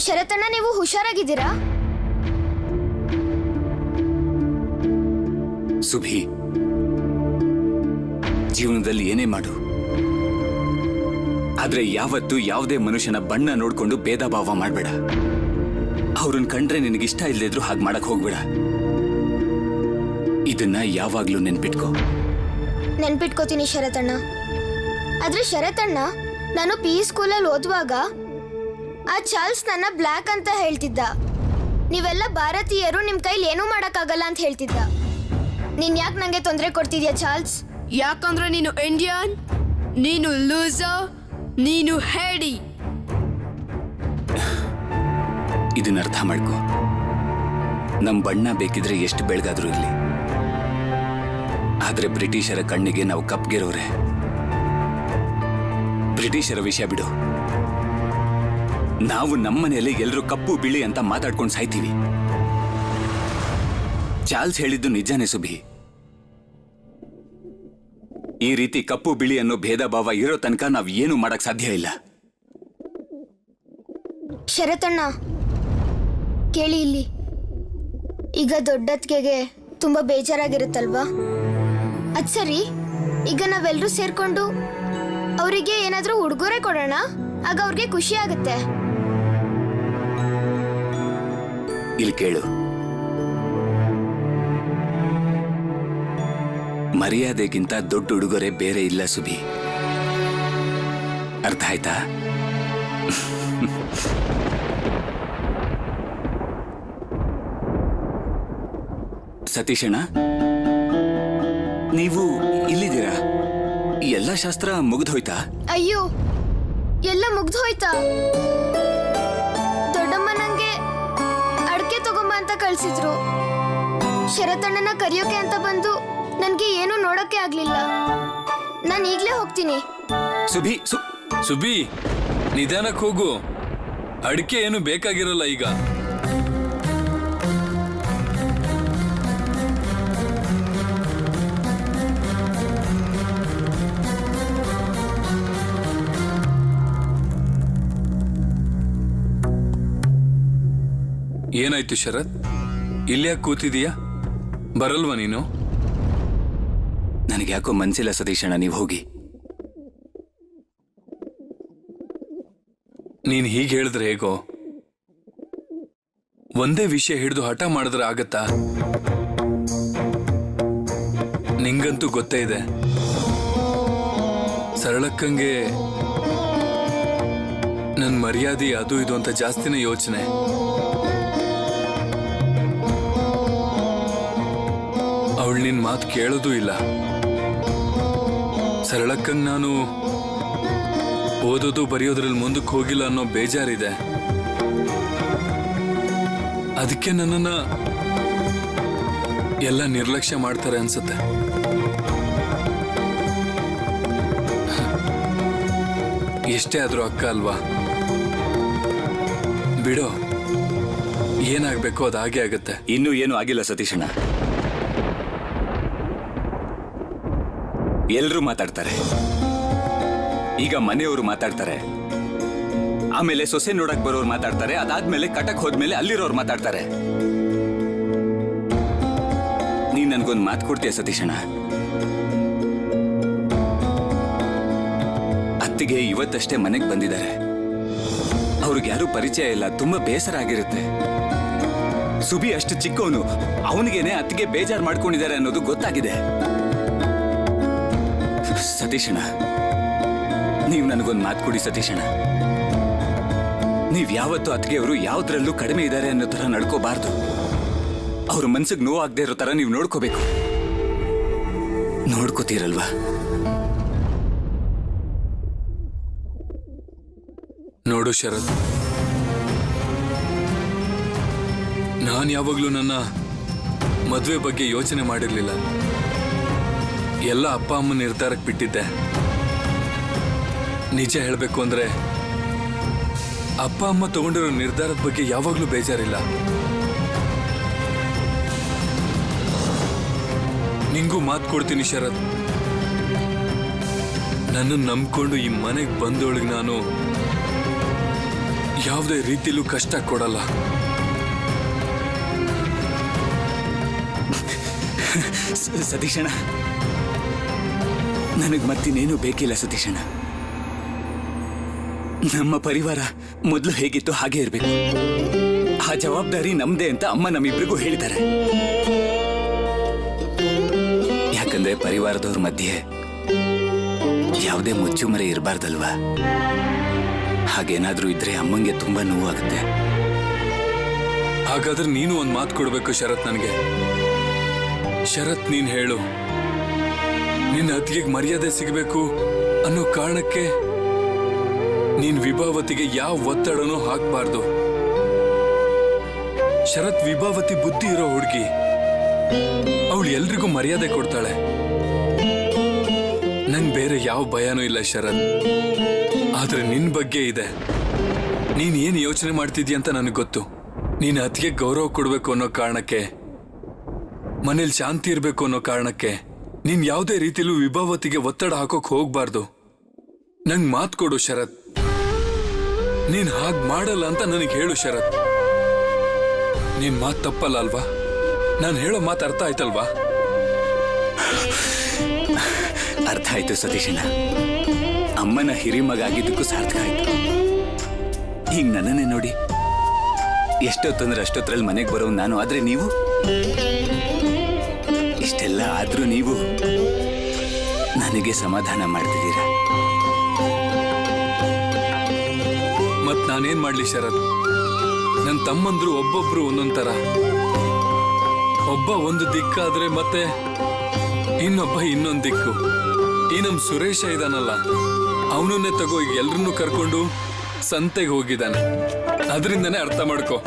ಶರತಣ್ಣ, ನೀವು ಹುಷಾರಾಗಿದ್ದೀರಾ? ಸುಭಿ, ಜೀವನದಲ್ಲಿ ಏನೇ ಮಾಡು, ಆದ್ರೆ ಯಾವತ್ತೂ ಯಾವುದೇ ಮನುಷ್ಯನ ಬಣ್ಣ ನೋಡ್ಕೊಂಡು ಭೇದ ಭಾವ ಮಾಡ್ಬೇಡ. ಅವ್ರನ್ನ ಕಂಡ್ರೆ ನಿನಗಿಷ್ಟ ಇಲ್ಲದಿದ್ರು ಹಾಗೆ ಮಾಡಕ್ ಹೋಗ್ಬೇಡ. ಇದನ್ನ ಯಾವಾಗ್ಲೂ ನೆನ್ಪಿಟ್ಕೋ. ನೆನ್ಪಿಟ್ಕೋತೀನಿ ಶರತಣ್ಣ. ಆದ್ರೆ ಶರತಣ್ಣ, ನಾನು PE ಸ್ಕೂಲಲ್ಲಿ ಓದುವಾಗ ಆ ಚಾರ್ಲ್ಸ್ ನನ್ನ ಬ್ಲ್ಯಾಕ್ ಅಂತ ಹೇಳ್ತಿದ್ದ. ನೀವೆಲ್ಲ ಭಾರತೀಯರು, ನಿಮ್ ಕೈಲಿ ಏನೂ ಮಾಡಕ್ಕಾಗಲ್ಲ ಅಂತ ಹೇಳ್ತಿದ್ದ. ನೀನ್ ಯಾಕೆ ನಂಗೆ ತೊಂದರೆ ಕೊಡ್ತಿದ್ಯಾ ಚಾರ್ಲ್ಸ್? ಯಾಕಂದ್ರೆ ನೀನು ಇಂಡಿಯನ್, ನೀನು ಲೂಸರ್, ನೀನು ಹೇಡಿ. ಇದನ್ನ ಅರ್ಥ ಮಾಡ್ಕೋ. ನಮ್ ಬಣ್ಣ ಬೇಕಿದ್ರೆ ಎಷ್ಟು ಬೆಳಗಾದ್ರೂ ಇರ್ಲಿ, ಆದ್ರೆ ಬ್ರಿಟಿಷರ ಕಣ್ಣಿಗೆ ನಾವು ಕಪ್ಗೆರೋರೆ. ಬ್ರಿಟಿಷರ ವಿಷಯ ಬಿಡು. ನಾವು ನಮ್ಮನೆಯಲ್ಲಿ ಎಲ್ಲರೂ ಕಪ್ಪು ಬಿಳಿ ಅಂತ ಮಾತಾಡ್ಕೊಂಡು ಸಾಯ್ತೀವಿ. ಚಾರ್ಲ್ಸ್ ಹೇಳಿದ್ದು ನಿಜಾನೇ ಸುಭಿ. ಈ ರೀತಿ ಕಪ್ಪು ಬಿಳಿ ಅನ್ನೋ ಭೇದ ಭಾವ ಇರೋ ತನಕ ನಾವ್ ಏನು ಮಾಡಕ್ ಸಾಧ್ಯ ಇಲ್ಲ. ಶರತಣ್ಣ ಕೇಳಿ ಇಲ್ಲಿ. ಈಗ ದೊಡ್ಡತ್ಗೆಗೆ ತುಂಬಾ ಬೇಜಾರಾಗಿರುತ್ತಲ್ವಾ? ಅದ್ ಸರಿ, ಈಗ ನಾವೆಲ್ಲರೂ ಸೇರ್ಕೊಂಡು ಅವರಿಗೆ ಏನಾದ್ರೂ ಉಡುಗೊರೆ ಕೊಡೋಣ, ಆಗ ಅವ್ರಿಗೆ ಖುಷಿ ಆಗುತ್ತೆ. ಇಲ್ಲಿ ಕೇಳು, ಮರ್ಯಾದೆಗಿಂತ ದೊಡ್ಡ ಉಡುಗೊರೆ ಬೇರೆ ಇಲ್ಲ ಸುಭಿ. ಅರ್ಥ ಆಯ್ತಾ? ಸತೀಶಣ್ಣ, ನೀವು ಇಲ್ಲಿದ್ದೀರಾ? ಎಲ್ಲ ಶಾಸ್ತ್ರ ಮುಗ್ದೋಯ್ತಾ? ಅಯ್ಯೋ, ಎಲ್ಲ ಮುಗ್ದು ಹೋಯ್ತಾ? ದೊಡ್ಡಮ್ಮ ನಂಗೆ ಅಡ್ಕೆ ತಗೊಂಬ ಅಂತ ಕಳ್ಸಿದ್ರು. ಶರತಣ್ಣನ ಕರಿಯೋಕೆ ಅಂತ ಬಂದು ನನ್ಗೆ ಏನು ನೋಡಕ್ಕೆ ಆಗ್ಲಿಲ್ಲ. ನಾನು ಈಗ್ಲೇ ಹೋಗ್ತೀನಿ. ಸುಭಿ, ಸುಬಿ, ನಿಧಾನಕ್ಕೆ ಹೋಗು. ಅಡಿಕೆ ಏನು ಬೇಕಾಗಿರಲ್ಲ ಈಗ. ಏನಾಯ್ತು ಶರತ್? ಇಲ್ಯಾಕೆ ಕೂತಿದೀಯಾ? ಬರಲ್ವಾ ನೀನು? ನನಗೆ ಯಾಕೋ ಮನ್ಸಿಲ್ಲ ಸತೀಶಣ್ಣ, ನೀವು ಹೋಗಿ. ನೀನ್ ಹೀಗೆ ಹೇಳಿದ್ರೆ ಹೇಗೋ? ಒಂದೇ ವಿಷಯ ಹಿಡಿದು ಹಠ ಮಾಡಿದ್ರೆ ಆಗತ್ತಾ? ನಿಂಗಂತೂ ಗೊತ್ತೇ ಇದೆ, ಸರಳಕ್ಕಂಗೆ ನನ್ ಮರ್ಯಾದೆ ಅದು ಇದು ಅಂತ ಜಾಸ್ತಿನೇ ಯೋಚನೆ. ಅವಳು ನಿನ್ ಮಾತು ಕೇಳೋದೂ ಇಲ್ಲ. ಸರಳಕ್ಕಂಗ್ ನಾನು ಓದೋದು ಬರೆಯೋದ್ರಲ್ಲಿ ಮುಂದಕ್ಕೆ ಹೋಗಿಲ್ಲ ಅನ್ನೋ ಬೇಜಾರಿದೆ. ಅದಕ್ಕೆ ನನ್ನನ್ನ ಎಲ್ಲ ನಿರ್ಲಕ್ಷ್ಯ ಮಾಡ್ತಾರೆ ಅನ್ಸುತ್ತೆ. ಎಷ್ಟೇ ಆದ್ರೂ ಅಕ್ಕ ಅಲ್ವಾ? ಬಿಡೋ, ಏನಾಗ್ಬೇಕೋ ಅದು ಹಾಗೆ ಆಗುತ್ತೆ. ಇನ್ನೂ ಏನು ಆಗಿಲ್ಲ ಸತೀಶಣ್ಣ. ಎಲ್ರೂ ಮಾತಾಡ್ತಾರೆ. ಈಗ ಮನೆಯವರು ಮಾತಾಡ್ತಾರೆ, ಆಮೇಲೆ ಸೊಸೆ ನೋಡಕ್ ಬರೋರು ಮಾತಾಡ್ತಾರೆ, ಅದಾದ್ಮೇಲೆ ಕಟಕ್ ಹೋದ್ಮೇಲೆ ಅಲ್ಲಿರೋರು ಮಾತಾಡ್ತಾರೆ. ನೀನ್ ನನ್ಗೊಂದು ಮಾತು ಕೊಡ್ತೀಯ ಸತೀಶಣ್ಣ? ಅತ್ತಿಗೆ ಇವತ್ತಷ್ಟೇ ಮನೆಗೆ ಬಂದಿದ್ದಾರೆ. ಅವ್ರಿಗೆ ಯಾರೂ ಪರಿಚಯ ಇಲ್ಲ, ತುಂಬಾ ಬೇಸರ ಆಗಿರುತ್ತೆ. ಸುಬಿ ಅಷ್ಟು ಚಿಕ್ಕವನು, ಅವನಿಗೇನೆ ಅತ್ತಿಗೆ ಬೇಜಾರು ಮಾಡ್ಕೊಂಡಿದ್ದಾರೆ ಅನ್ನೋದು ಗೊತ್ತಾಗಿದೆ. ಸತೀಶಣ್ಣ, ನೀವು ನನಗೊಂದು ಮಾತು ಕೊಡಿ ಸತೀಶಣ್ಣ. ನೀವ್ ಯಾವತ್ತೂ ಅತ್ತಿಗೆಯವರು ಯಾವ್ದ್ರಲ್ಲೂ ಕಡಿಮೆ ಇದ್ದಾರೆ ಅನ್ನೋ ತರ ನಡ್ಕೋಬಾರ್ದು. ಅವ್ರ ಮನ್ಸಿಗೆ ನೋವಾಗದೆ ಇರೋ ತರ ನೀವು ನೋಡ್ಕೋಬೇಕು. ನೋಡ್ಕೋತೀರಲ್ವಾ? ನೋಡು ಶರತ್, ನಾನು ಯಾವಾಗ್ಲೂ ನನ್ನ ಮದುವೆ ಬಗ್ಗೆ ಯೋಚನೆ ಮಾಡಿರ್ಲಿಲ್ಲ. ಎಲ್ಲ ಅಪ್ಪ ಅಮ್ಮ ನಿರ್ಧಾರಕ್ಕೆ ಬಿಟ್ಟಿದ್ದೆ. ನಿಜ ಹೇಳಬೇಕು ಅಂದ್ರೆ ಅಪ್ಪ ಅಮ್ಮ ತಗೊಂಡಿರೋ ನಿರ್ಧಾರದ ಬಗ್ಗೆ ಯಾವಾಗ್ಲೂ ಬೇಜಾರಿಲ್ಲ. ನಿಂಗೂ ಮಾತು ಕೊಡ್ತೀನಿ ಶರತ್, ನನ್ನನ್ನು ನಂಬ್ಕೊಂಡು ಈ ಮನೆಗೆ ಬಂದೊಳಗೆ ನಾನು ಯಾವುದೇ ರೀತಿಲೂ ಕಷ್ಟ ಕೊಡಲ್ಲ. ಸತೀಶಣ್ಣ, ನನಗೆ ಮತ್ತಿನ್ನೇನು ಬೇಕಿಲ್ಲ ಸತೀಶಣ್ಣ. ನಮ್ಮ ಪರಿವಾರ ಮೊದಲು ಹೇಗಿತ್ತು ಹಾಗೆ ಇರಬೇಕು. ಆ ಜವಾಬ್ದಾರಿ ನಮ್ದೇ ಅಂತ ಅಮ್ಮ ನಮ್ಮಿಬ್ರಿಗೂ ಹೇಳಿದ್ದಾರೆ. ಯಾಕಂದ್ರೆ ಪರಿವಾರದವ್ರ ಮಧ್ಯೆ ಯಾವುದೇ ಮುಚ್ಚುಮರೆ ಇರಬಾರ್ದಲ್ವಾ? ಹಾಗೇನಾದ್ರೂ ಇದ್ರೆ ಅಮ್ಮಂಗೆ ತುಂಬಾ ನೋವಾಗುತ್ತೆ. ಹಾಗಾದ್ರೆ ನೀನು ಒಂದು ಮಾತು ಕೊಡ್ಬೇಕು ಶರತ್ ನನಗೆ. ಶರತ್, ನೀನ್ ಹೇಳು, ನಿನ್ನ ಅತ್ತಿಗೆಗೆ ಮರ್ಯಾದೆ ಸಿಗಬೇಕು ಅನ್ನೋ ಕಾರಣಕ್ಕೆ ನೀನ್ ವಿಭಾವತಿಗೆ ಯಾವ ಒತ್ತಡನೂ ಹಾಕ್ಬಾರ್ದು. ಶರತ್, ವಿಭಾವತಿ ಬುದ್ಧಿ ಇರೋ ಹುಡುಗಿ, ಅವಳು ಎಲ್ರಿಗೂ ಮರ್ಯಾದೆ ಕೊಡ್ತಾಳೆ. ನಂಗೆ ಬೇರೆ ಯಾವ ಭಯನೂ ಇಲ್ಲ ಶರತ್. ಆದ್ರೆ ನಿನ್ ಬಗ್ಗೆ ಇದೆ. ನೀನ್ ಏನ್ ಯೋಚನೆ ಮಾಡ್ತಿದ್ಯ ಅಂತ ನನಗೆ ಗೊತ್ತು. ನೀನ್ ಅತ್ತಿಗೆ ಗೌರವ ಕೊಡ್ಬೇಕು ಅನ್ನೋ ಕಾರಣಕ್ಕೆ, ಮನೇಲಿ ಶಾಂತಿ ಇರಬೇಕು ಅನ್ನೋ ಕಾರಣಕ್ಕೆ ನೀನ್ ಯಾವುದೇ ರೀತಿಲೂ ವಿಭಾವತಿಗೆ ಒತ್ತಡ ಹಾಕೋಕ್ ಹೋಗ್ಬಾರ್ದು. ನಂಗ್ ಮಾತು ಕೊಡು ಶರತ್. ನೀನ್ ಹಾಗ್ ಮಾಡಲ್ಲ ಅಂತ ನನಗೆ ಹೇಳು ಶರತ್. ನೀನ್ ಮಾತು ತಪ್ಪಲ್ಲ ಅಲ್ವಾ? ನಾನು ಹೇಳೋ ಮಾತು ಅರ್ಥ ಆಯ್ತಲ್ವಾ? ಅರ್ಥ ಆಯ್ತು ಸತೀಶಣ್ಣ. ಅಮ್ಮನ ಹಿರಿಮಗ ಆಗಿದ್ದಕ್ಕೂ ಸಾರ್ಥಕ ಆಯ್ತು. ಈಗ ನನ್ನನ್ನೇ ನೋಡಿ, ಎಷ್ಟೊತ್ತಂದ್ರೆ ಅಷ್ಟೊತ್ತರಲ್ಲಿ ಮನೆಗೆ ಬರೋ ನಾನು. ಆದ್ರೆ ನೀವು ಇಷ್ಟೆಲ್ಲ ಆದ್ರೂ ನೀವು ನನಗೆ ಸಮಾಧಾನ ಮಾಡ್ತಿದ್ದೀರಾ. ಮತ್ ನಾನೇನ್ ಮಾಡ್ಲಿ ಶರತ್? ನನ್ನ ತಮ್ಮಂದ್ರು ಒಬ್ಬೊಬ್ರು ಒಂದೊಂದ್ ತರ. ಒಬ್ಬ ಒಂದು ದಿಕ್ಕಾದ್ರೆ ಮತ್ತೆ ಇನ್ನೊಬ್ಬ ಇನ್ನೊಂದ್ ದಿಕ್ಕು. ಈ ನಮ್ ಸುರೇಶ ಇದಾನಲ್ಲ, ಅವನನ್ನೇ ತಗೋ ಈಗ ಎಲ್ರನ್ನೂ ಕರ್ಕೊಂಡು ಸಂತೆಗೆ ಹೋಗಿದ್ದಾನೆ. ಅದರಿಂದನೇ ಅರ್ಥ ಮಾಡ್ಕೋ.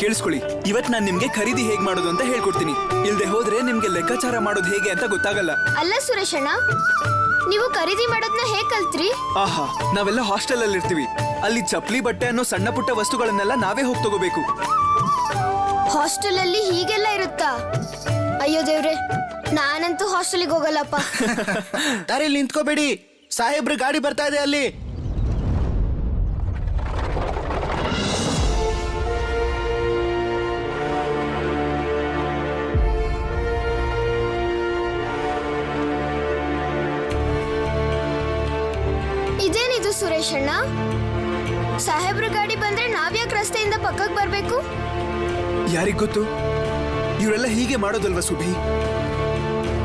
ಕೇಳಿಸ್ಕೊಳ್ಳಿ, ಇವತ್ ನಾನ್ ನಿಮ್ಗೆ ಖರೀದಿ ಹೇಗ್ ಮಾಡೋದು ಅಂತ ಹೇಳ್ಕೊಡ್ತೀನಿ. ಇಲ್ದೆ ಹೋದ್ರೆ ನಿಮ್ಗೆ ಲೆಕ್ಕಾಚಾರ ಮಾಡೋದು ಹೇಗೆ ಅಂತ ಗೊತ್ತಾಗಲ್ಲ. ಅಲ್ಲ ಸುರೇಶಣ್ಣ, ನೀವು ಖರೀದಿ ಮಾಡೋದನ್ನ ಹೇಗ್ ಕಲ್ತ್ರಿ? ಆಹಾ, ನಾವೆಲ್ಲ ಹಾಸ್ಟೆಲ್ ಅಲ್ಲಿ ಇರ್ತೀವಿ. ಅಲ್ಲಿ ಚಪ್ಲಿ ಬಟ್ಟೆ ಅನ್ನೋ ಸಣ್ಣ ಪುಟ್ಟ ವಸ್ತುಗಳನ್ನೆಲ್ಲ ನಾವೇ ಹೋಗಿ ತಗೋಬೇಕು. ಹಾಸ್ಟೆಲ್ ಅಲ್ಲಿ ಹೀಗೆಲ್ಲ ಇರುತ್ತಾ? ಅಯ್ಯೋ ದೇವ್ರೆ, ನಾನಂತೂ ಹಾಸ್ಟೆಲಿಗೆ ಹೋಗಲ್ಲಪ್ಪ. ದಾರಿಯಲ್ಲಿ ನಿಂತ್ಕೋಬೇಡಿ, ಸಾಹೇಬ್ರ ಗಾಡಿ ಬರ್ತಾ ಇದೆ ಅಲ್ಲಿ. ಇದೇನಿದು ಸುರೇಶಣ್ಣ? ಸಾಹೇಬ್ರ ಗಾಡಿ ಬಂದ್ರೆ ನಾವ್ಯಾಕೆ ರಸ್ತೆಯಿಂದ ಪಕ್ಕಕ್ಕೆ ಬರ್ಬೇಕು? ಯಾರಿಗ್ ಗೊತ್ತು, ಇವರೆಲ್ಲ ಹೀಗೆ ಮಾಡೋದಲ್ವಾ ಸುಭಿ?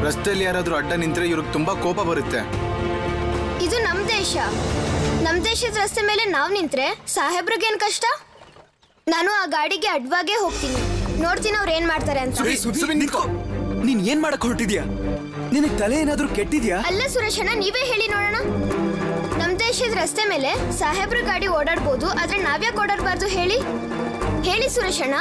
ರಸ್ತೆಯಲ್ಲಿ ಯಾರಾದ್ರೂ ಅಡ್ಡ ನಿಂತ್ರೆ ಇವ್ರಿಗೆ ತುಂಬಾ ಕೋಪ ಬರುತ್ತೆ. ಇದು ನಮ್ ದೇಶ. ನಮ್ ದೇಶದ ರಸ್ತೆ ಮೇಲೆ ನಾವ್ ನಿಂತ್ರೆ ಸಾಹೇಬ್ರಿಗೇನ್ ಕಷ್ಟ? ನಾನು ಆ ಗಾಡಿಗೆ ಅಡ್ವಾಗೇ ಹೋಗ್ತೀನಿ, ನೋಡ್ತೀನಿ ಅವ್ರು ಏನ್ ಮಾಡ್ತಾರೆ ಅಂತ. ನೀನ್ ಏನ್ ಮಾಡಕ್ ಹೊರಟಿದ್ಯಾ? ನಿನಗ್ ತಲೆ ಏನಾದ್ರೂ ಕೆಟ್ಟಿದ್ಯಾ? ಅಲ್ಲ ಸುರೇಶಣ್ಣ, ನೀವೇ ಹೇಳಿ ನೋಡೋಣ. ನಮ್ ದೇಶದ ರಸ್ತೆ ಮೇಲೆ ಸಾಹೇಬ್ರ ಗಾಡಿ ಓಡಾಡ್ಬೋದು, ಆದ್ರೆ ನಾವ್ಯಾಕೆ ಓಡಾಡ್ಬಾರ್ದು ಹೇಳಿ? ಹೇಳಿ ಸುರೇಶಣ್ಣ.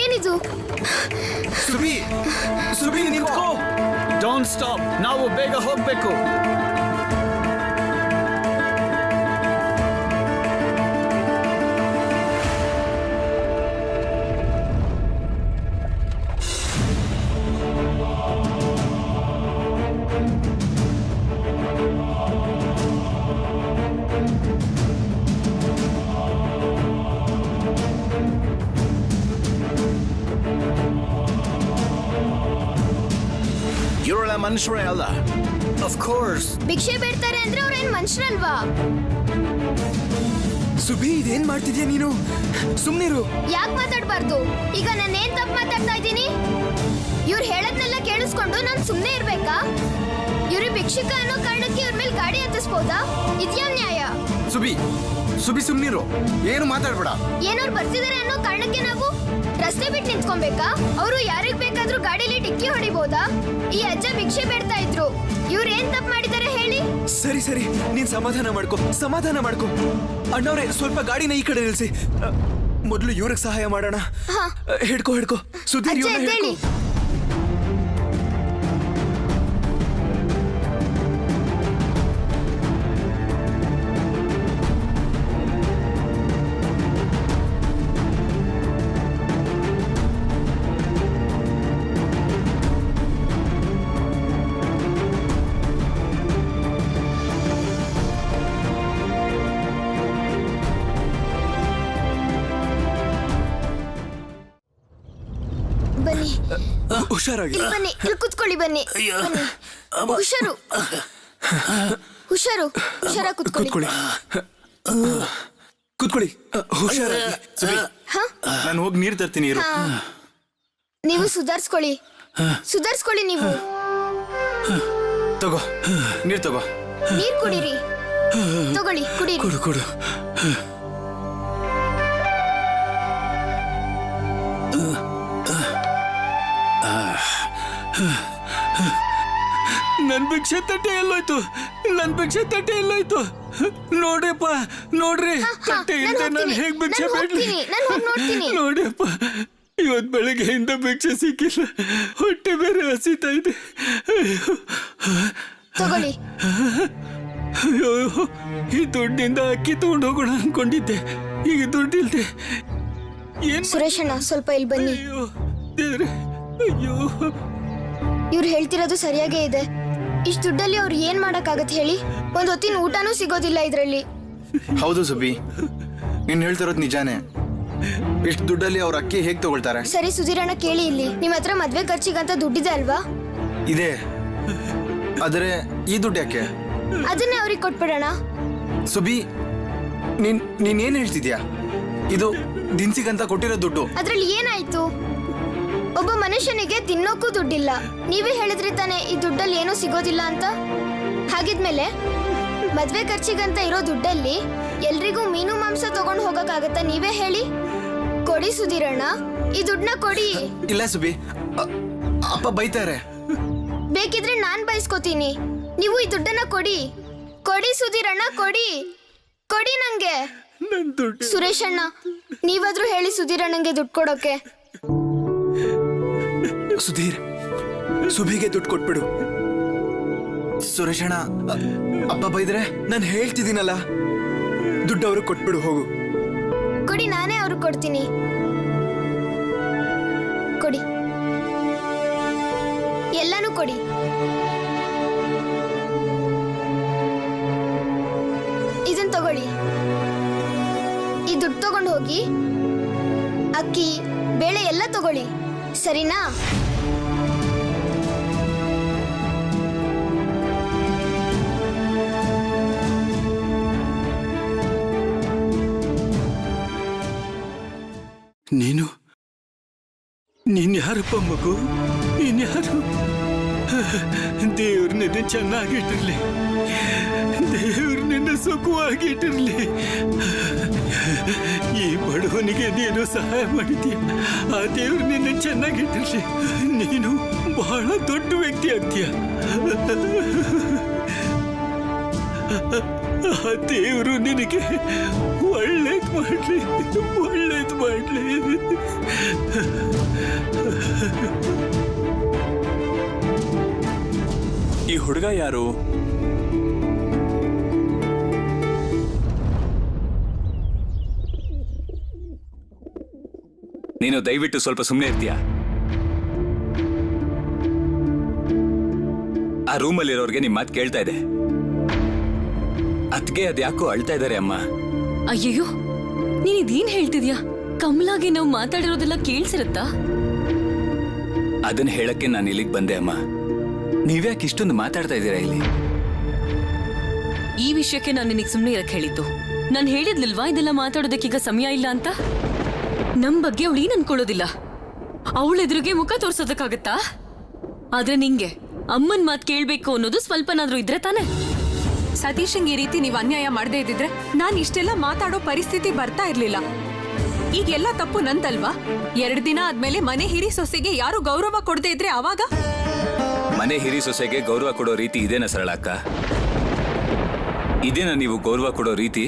ಏನಿದು? ಸುಬಿ ಸುಬಿ ನಿಂತ್ಕೋ. ಡೋಂಟ್ ಸ್ಟಾಪ್, ನಾವು ಬೇಗ ಹೋಗ್ಬೇಕು. ಇವಳ ಮನುಷ್ಯರೇ ಅಲ್ಲ. Of course. ಭಿಕ್ಷೆ ಬೇಡ್ತಾರೆ ಅಂದ್ರೆ ಅವ್ರೇನ್ ಮನುಷ್ಯರಲ್ವಾ? ಸುಬಿ ಇದೇನ್ ಮಾಡ್ತಿದ್ಯಾ ನೀನು? ಸುಮ್ನಿರು. ಯಾಕೆ ಮಾತಾಡ್ಬಾರ್ದು? ಈಗ ನಾನು ಏನ್ ತಪ್ಪು ಮಾತಾಡ್ತಾ ಇದ್ದೀನಿ? ಇವ್ರು ಹೇಳದ್ನೆಲ್ಲ ಕೇಳಿಸ್ಕೊಂಡು ನಾನು ಸುಮ್ಮನೆ ಇರ್ಬೇಕಾ? ಇವ್ರು ಭಿಕ್ಷುಕ ಅನ್ನೋ ಕಾರಣಕ್ಕೆ ಇವ್ರ ಮೇಲೆ ಗಾಡಿ ಹತ್ತಿಸ್ಬೋದಾ? ಇದ್ಯಾ ನ್ಯಾಯ? ಸುಬಿ ಸುಬಿ ಸುಮ್ನಿರು, ಏನು ಮಾತಾಡ್ಬೇಡ. ಏನವ್ರು ಬರ್ತಿದಾರೆ ಅನ್ನೋ ಕಾರಣಕ್ಕೆ ನಾವು ರಸ್ತೆ ಬಿಟ್ಟು ನಿಂತ್ಕೊಬೇಕಾ? ಅವರು ಯಾರಿಗ್ ಬೇಕಾದ್ರೂ ಗಾಡಿಲಿ ಡಿಕ್ಕಿ ಹೊಡಿಬೋದಾ? ಈ ಅಜ್ಜ ಭಿಕ್ಷೆ ಬೇಡ್ತಾ ಇದ್ರು, ಇವ್ರು ಏನ್ ತಪ್ಪು ಮಾಡಿದಾರೆ ಹೇಳಿ? ಸರಿ ಸರಿ, ನೀನ್ ಸಮಾಧಾನ ಮಾಡ್ಕೋ. ಅಣ್ಣವ್ರೆ, ಸ್ವಲ್ಪ ಗಾಡಿನ ಈ ಕಡೆ ನಿಲ್ಸಿ. ಮೊದಲು ಇವ್ರಿಗೆ ಸಹಾಯ ಮಾಡೋಣ. ಹಾ. ಹಿಡ್ಕೋ ಸುಧೀರ್, ಅಜ್ಜ ಇವ್ರನ್ನ ಎದ್ದೇಳಿ. ಹಿಡ್ಕೋ. ಬನ್ನಿ, ಹುಷಾರಾಗಿ. ಇಲ್ಲಿ ಬನ್ನಿ, ಇಲ್ಲಿ ಕುತ್ಕೊಳ್ಳಿ. ಬನ್ನಿ, ಬನ್ನಿ. ಹುಷಾರಾಗಿ ಕುತ್ಕೊಳ್ಳಿ. ಕೂತ್ಕೊಳ್ಳಿ. ಹುಷಾರಾಗಿ. ಸುಬಿ, ನಾನು ಹೋಗಿ ನೀರು ತರ್ತೀನಿ ಇರು. ನೀವು ಸುಧಾರಿಸ್ಕೊಳ್ಳಿ ನೀವು. ತಗೋ ನೀರು ತಗೋ. ನೀರ್ ಕುಡೀರಿ. ತಗೊಳ್ಳಿ, ಕುಡೀರಿ. ಕೊಡು. ನನ್ ಭಿಕ್ಷೆ ತಟ್ಟೆ ಎಲ್ಲೋಯ್ತು? ನೋಡ್ರಿ ತಟ್ಟೆ ಇಲ್ಲದೆ ನಾನು ಹೇಗ್ ಭಿಕ್ಷೆ ಬೇಡ್ಲಿ? ನಾನು ಹೋಗಿ ನೋಡ್ತೀನಿ. ನೋಡಿಯಪ್ಪ, ಇವತ್ ಬೆಳಗ್ಗೆಯಿಂದ ಭಿಕ್ಷೆ ಸಿಕ್ಕಿಲ್ಲ, ಹೊಟ್ಟೆ ಬೇರೆ ಹಸಿತಾ ಇದೆ. ತಗೊಳ್ಳಿ. ಅಯ್ಯೋ, ಈ ದುಡ್ಡಿಂದ ಅಕ್ಕಿ ತಗೊಂಡು ಹೋಗೋಣ ಅನ್ಕೊಂಡಿದ್ದೆ, ಈಗ ದುಡ್ಡಿಲ್ದೆ ಏನ್? ಸುರೇಶಣ್ಣ, ಸ್ವಲ್ಪ ಇಲ್ಲಿ ಬನ್ನಿ. ಅಯ್ಯೋ ದೇವ್ರೆ, ಅಯ್ಯೋ. ಇವ್ರು ಹೇಳ್ತಿರೋದು ಸರಿಯಾಗೇ ಇದೆ. ಇಷ್ಟು ದುಡ್ಡಲ್ಲಿ ಅವ್ರು ಏನ್ ಮಾಡಕ್ಕಾಗತ್ತೆ ಹೇಳಿ? ಒಂದ್ ಹೊತ್ತಿನ ಊಟನೂ ಸಿಗೋದಿಲ್ಲ ಇದ್ರಲ್ಲಿ. ಹೌದು ಸುಬಿ, ನೀನ್ ಹೇಳ್ತಿರೋದು ನಿಜಾನೇ. ಇಷ್ಟು ದುಡ್ಡಲ್ಲಿ ಅವ್ರ ಅಕ್ಕಿ ಹೇಗ್ ತಗೊಳ್ತಾರೆ? ಸರಿ ಸುಧೀರಣ್ಣ, ಕೇಳಿ ಇಲ್ಲಿ. ನಿಮ್ ಹತ್ರ ಮದ್ವೆ ಖರ್ಚಿಗಂತ ದುಡ್ಡಿದೆ ಅಲ್ವಾ? ಇದೆ, ಆದ್ರೆ ಈ ದುಡ್ಡು ಯಾಕೆ? ಅದನ್ನೇ ಅವ್ರಿಗೆ ಕೊಟ್ಬಿಡೋಣ. ಸುಬಿ, ನೀನ್ ಏನ್ ಹೇಳ್ತಿದ್ಯಾ? ಇದು ದಿನ್ಸಿಗಂತ ಕೊಟ್ಟಿರೋ ದುಡ್ಡು. ಅದ್ರಲ್ಲಿ ಏನಾಯ್ತು? ಒಬ್ಬ ಮನುಷ್ಯನಿಗೆ ತಿನ್ನೋಕ್ಕೂ ದುಡ್ಡಿಲ್ಲ. ನೀವೇ ಹೇಳಿದ್ರಿ ತಾನೆ ಈ ದುಡ್ಡಲ್ಲಿ ಏನೂ ಸಿಗೋದಿಲ್ಲ ಅಂತ. ಹಾಗಿದ್ಮೇಲೆ ಮದ್ವೆ ಖರ್ಚಿಗಂತ ಇರೋ ದುಡ್ಡಲ್ಲಿ ಎಲ್ರಿಗೂ ಮೀನು ಮಾಂಸ ತಗೊಂಡು ಹೋಗಕ್ಕಾಗತ್ತಾ? ನೀವೇ ಹೇಳಿ. ಕೊಡಿ ಸುಧೀರಣ್ಣ, ಈ ದುಡ್ಡನ್ನ ಕೊಡಿ. ಇಲ್ಲ ಸುಬಿ, ಅಪ್ಪ ಬೈತಾರೆ. ಬೇಕಿದ್ರೆ ನಾನ್ ಬಯಸ್ಕೋತೀನಿ. ನೀವು ಈ ದುಡ್ಡನ್ನ ಕೊಡಿ. ಸುಧೀರಣ್ಣ, ಕೊಡಿ ನಂಗೆ. ಸುರೇಶಣ್ಣ, ನೀವಾದ್ರೂ ಹೇಳಿ ಸುಧೀರಣ್ಣಂಗೆ ದುಡ್ಡು ಕೊಡೋಕೆ. ಸುಧೀರ್, ಸುಬಿಗೆ ದುಡ್ಡು ಕೊಟ್ಬಿಡು. ಸುರೇಶಣ್ಣ, ಅಪ್ಪ ಬೈದ್ರೆ? ನಾನು ಹೇಳ್ತಿದ್ದೀನಲ್ಲ, ದುಡ್ಡು ಅವ್ರಿಗೆ ಕೊಟ್ಬಿಡು, ಹೋಗು. ಕೊಡಿ, ನಾನೇ ಅವ್ರಿಗೆ ಕೊಡ್ತೀನಿ. ಕೊಡಿ, ಎಲ್ಲಾನು ಕೊಡಿ. ಇದನ್ನ ತಗೊಳ್ಳಿ. ಈ ದುಡ್ಡು ತಗೊಂಡು ಹೋಗಿ ಅಕ್ಕಿ, ಬೇಳೆ ಎಲ್ಲ ತಗೊಳ್ಳಿ, ಸರಿನಾ? ನೀನ್ ಯಾರಪ್ಪ ಮಗು? ನೀನ್ ಯಾರು? ದೇವ್ರು ನಿನ್ನ ಚೆನ್ನಾಗಿಟ್ಟಿರ್ಲಿ, ದೇವ್ರು ನಿನ್ನ ಸುಖವಾಗಿಟ್ಟಿರ್ಲಿ. ಈ ಬಡವನಿಗೆ ನೀನು ಸಹಾಯ ಮಾಡಿದ್ಯಾ, ಆ ದೇವ್ರು ನಿನ್ನ ಚೆನ್ನಾಗಿಟ್ಟಿರ್ಲಿ. ನೀನು ಬಹಳ ದೊಡ್ಡ ವ್ಯಕ್ತಿ ಆಗ್ತೀಯ. ಆ ದೇವ್ರು ನಿನಗೆ ಒಳ್ಳೆ ಒಳ್ಳೇದು ಮಾಡ್ಲಿ, ಒಳ್ಳೇದು ಮಾಡ್ಲಿ. ಈ ಹುಡುಗ ಯಾರು? ನೀನು ದಯವಿಟ್ಟು ಸ್ವಲ್ಪ ಸುಮ್ಮನೆ ಇರ್ತೀಯಾ? ಆ ರೂಮಲ್ಲಿರೋರ್ಗೆ ನಿಮ್ ಮಾತು ಕೇಳ್ತಾ ಇದೆ. ಅದ್ಗೆ ಅದ್ಯಾಕೋ ಅಳ್ತಾ ಇದ್ದಾರೆ ಅಮ್ಮ. ಅಯ್ಯಯ್ಯೋ, ನೀನ್ ಇದೇನ್ ಹೇಳ್ತಿದ್ಯಾ? ಕಮಲಾಗೆ ನಾವು ಮಾತಾಡಿರೋದೆಲ್ಲ ಕೇಳ್ಸಿರತ್ತಾ? ಅದನ್ನ ಹೇಳಕ್ಕೆ ನಾನು ಇಲ್ಲಿಗೆ ಬಂದೆ ಅಮ್ಮ. ನೀವ್ಯಾಕೆ ಇಷ್ಟೊಂದು ಮಾತಾಡ್ತಾ ಇದ್ದೀರಾ ಇಲ್ಲಿ? ಈ ವಿಷಯಕ್ಕೆ ನಾನು ನಿನಗೆ ಸುಮ್ಮನೆ ಇರಕ್ ಹೇಳಿದ್ದು. ನಾನು ಹೇಳಿದ್ಲಿಲ್ವಾ ಇದೆಲ್ಲ ಮಾತಾಡೋದಕ್ಕೀಗ ಸಮಯ ಇಲ್ಲ ಅಂತ? ನಮ್ ಬಗ್ಗೆ ಅವಳು ಏನ್ ಅನ್ಕೊಳ್ಳೋದಿಲ್ಲ. ಅವಳ ಎದುರಿಗೆ ಮುಖ ತೋರ್ಸೋದಕ್ಕಾಗತ್ತಾ? ಆದ್ರೆ ನಿಂಗೆ ಅಮ್ಮನ್ ಮಾತ್ ಕೇಳ್ಬೇಕು ಅನ್ನೋದು ಸ್ವಲ್ಪನಾದ್ರೂ ಇದ್ರೆ ತಾನೆ. ಸತೀಶಂಗೆ ಈ ರೀತಿ ನೀವು ಅನ್ಯಾಯ ಮಾಡದೇ ಇದ್ದಿದ್ರೆ ನಾನು ಇಷ್ಟೆಲ್ಲ ಮಾತಾಡೋ ಪರಿಸ್ಥಿತಿ ಬರ್ತಾ ಇರ್ಲಿಲ್ಲ. ಈಗೆಲ್ಲ ತಪ್ಪು ನಂದಲ್ವಾ? 2 ದಿನ ಆದ್ಮೇಲೆ ಮನೆ ಹಿರಿ ಸೊಸೆಗೆ ಯಾರು ಗೌರವ ಕೊಡದೇ ಇದ್ರೆ ಅವಾಗ? ಮನೆ ಹಿರಿ ಸೊಸೆಗೆ ಗೌರವ ಕೊಡೋ ರೀತಿ ಇದೇನಾ ಸರಳಕ್ಕ? ಇದೇನಾ ನೀವು ಗೌರವ ಕೊಡೋ ರೀತಿ?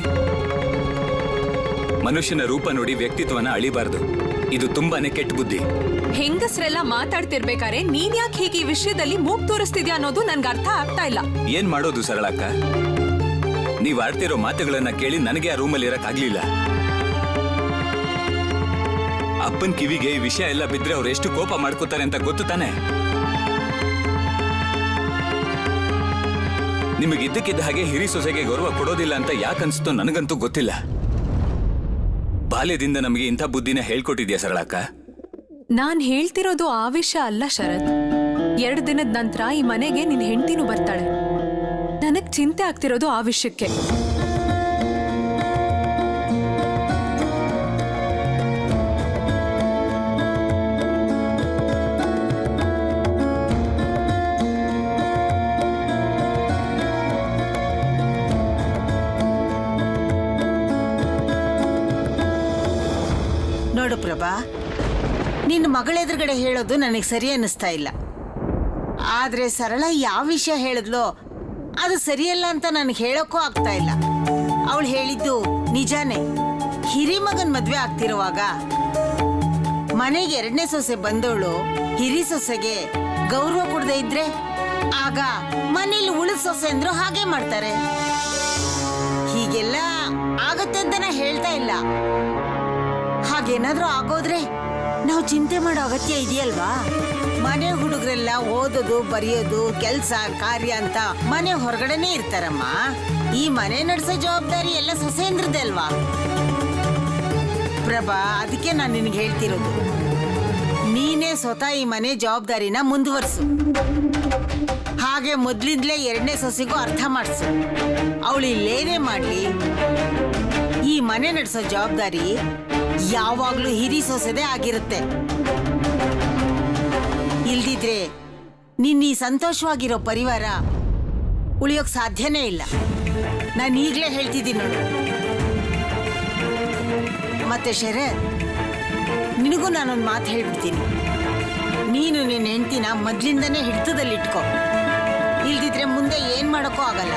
ಮನುಷ್ಯನ ರೂಪ ನೋಡಿ ವ್ಯಕ್ತಿತ್ವನ ಅಳಿಬಾರ್ದು. ಇದು ತುಂಬಾನೇ ಕೆಟ್ಟ ಬುದ್ಧಿ. ಹೆಂಗಸ್ರೆಲ್ಲ ಮಾತಾಡ್ತಿರ್ಬೇಕಾರೆ ನೀನ್ ಯಾಕೆ ಹೀಗೆ ಈ ವಿಷಯದಲ್ಲಿ ಮೂಗ್ ತೋರಿಸ್ತಿದ್ಯಾ ಅನ್ನೋದು ನನ್ಗೆ ಅರ್ಥ ಆಗ್ತಾ ಇಲ್ಲ. ಏನ್ ಮಾಡೋದು ಸರಳಕ್ಕ? ನೀವ್ ಆಡ್ತಿರೋ ಮಾತುಗಳನ್ನ ಕೇಳಿ ನನಗೆ ಆ ರೂಮಲ್ಲಿ ಇರಕ್ ಆಗ್ಲಿಲ್ಲ. ಅಪ್ಪನ್ ಕಿವಿಗೆ ಈ ವಿಷಯ ಎಲ್ಲ ಬಿದ್ರೆ ಅವ್ರು ಎಷ್ಟು ಕೋಪ ಮಾಡ್ಕೋತಾರೆ ಅಂತ ಗೊತ್ತು ತಾನೆ? ನಿಮಗಿದ್ದಕ್ಕಿದ್ದ ಹಾಗೆ ಹಿರಿ ಸೊಸೆಗೆ ಗೌರವ ಕೊಡೋದಿಲ್ಲ ಅಂತ ಯಾಕನ್ಸುತ್ತೋ ನನಗಂತೂ ಗೊತ್ತಿಲ್ಲ. ಬಾಲ್ಯದಿಂದ ನಮಗೆ ಇಂಥ ಬುದ್ಧಿನ ಹೇಳ್ಕೊಟ್ಟಿದ್ಯಾ ಸರಳಕ್ಕ? ನಾನ್ ಹೇಳ್ತಿರೋದು ಆ ವಿಷಯ ಅಲ್ಲ ಶರತ್. 2 ದಿನದ ನಂತರ ಈ ಮನೆಗೆ ನಿನ್ ಹೆಂಡತಿನೂ ಬರ್ತಾಳೆ. ನನಗ್ ಚಿಂತೆ ಆಗ್ತಿರೋದು ಆ ವಿಷಯಕ್ಕೆ. ನೋಡು ಪ್ರಭಾ, ನಿನ್ನ ಮಗಳೆದುರುಗಡೆ ಹೇಳೋದು ನನಗೆ ಸರಿ ಅನ್ನಿಸ್ತಾ ಇಲ್ಲ. ಆದ್ರೆ ಸರಳ ಯಾವ ವಿಷಯ ಹೇಳಿದ್ಲೋ ಅದು ಸರಿಯಲ್ಲ ಅಂತ ನನಗೆ ಹೇಳೋಕ್ಕೂ ಆಗ್ತಾ ಇಲ್ಲ. ಅವಳು ಹೇಳಿದ್ದು ನಿಜಾನೇ. ಹಿರಿ ಮಗನ್ ಮದ್ವೆ ಆಗ್ತಿರುವಾಗ ಮನೆಗೆ 2ನೇ ಸೊಸೆ ಬಂದವಳು ಹಿರಿ ಸೊಸೆಗೆ ಗೌರವ ಕೊಡದೆ ಇದ್ರೆ ಆಗ ಮನೇಲಿ ಉಳಿದ ಸೊಸೆ ಅಂದ್ರು ಹಾಗೆ ಮಾಡ್ತಾರೆ. ಹೀಗೆಲ್ಲ ಆಗತ್ತೆ ಅಂತ ನಾ ಹೇಳ್ತಾ ಇಲ್ಲ. ಹಾಗೇನಾದ್ರೂ ಆಗೋದ್ರೆ ನಾವು ಚಿಂತೆ ಮಾಡೋ ಅಗತ್ಯ ಇದೆಯಲ್ವಾ? ಮನೆ ಹುಡುಗರೆಲ್ಲ ಓದೋದು ಬರೆಯೋದು ಕೆಲಸ ಕಾರ್ಯ ಅಂತ ಮನೆ ಹೊರಗಡೆನೆ ಇರ್ತಾರಮ್ಮ. ಈ ಮನೆ ನಡೆಸೋ ಜವಾಬ್ದಾರಿ ಎಲ್ಲ ಸೊಸೆಂದ್ರದ್ದೇ ಅಲ್ವಾ ಪ್ರಭಾ? ಅದಕ್ಕೆ ನಾನು ನಿನಗೆ ಹೇಳ್ತಿರೋದು, ನೀನೇ ಸ್ವತಃ ಈ ಮನೆ ಜವಾಬ್ದಾರಿನ ಮುಂದುವರ್ಸು. ಹಾಗೆ ಮೊದ್ಲಿಂದಲೇ 2ನೇ ಸೊಸೆಗೂ ಅರ್ಥ ಮಾಡಿಸು. ಅವಳು ಇಲ್ಲೇನೇ ಮಾಡ್ಲಿ, ಈ ಮನೆ ನಡೆಸೋ ಜವಾಬ್ದಾರಿ ಯಾವಾಗ್ಲೂ ಹಿರಿ ಸೊಸೆದೇ ಆಗಿರುತ್ತೆ. ಇಲ್ದಿದ್ರೆ ನಿನ್ನ ಈ ಸಂತೋಷವಾಗಿರೋ ಪರಿವಾರ ಉಳಿಯೋಕ್ ಸಾಧ್ಯನೇ ಇಲ್ಲ. ನಾನು ಈಗಲೇ ಹೇಳ್ತಿದ್ದೀನಿ ನೋಡು. ಮತ್ತೆ ಶರತ್, ನಿನಗೂ ನಾನೊಂದು ಮಾತು ಹೇಳ್ಬಿಡ್ತೀನಿ. ನೀನು ನಿನ್ನ ಹೆಂಡತಿನ ಮೊದ್ಲಿಂದನೇ ಹಿಡಿತದಲ್ಲಿಟ್ಕೋ. ಇಲ್ದಿದ್ರೆ ಮುಂದೆ ಏನ್ ಮಾಡೋಕ್ಕೂ ಆಗಲ್ಲ.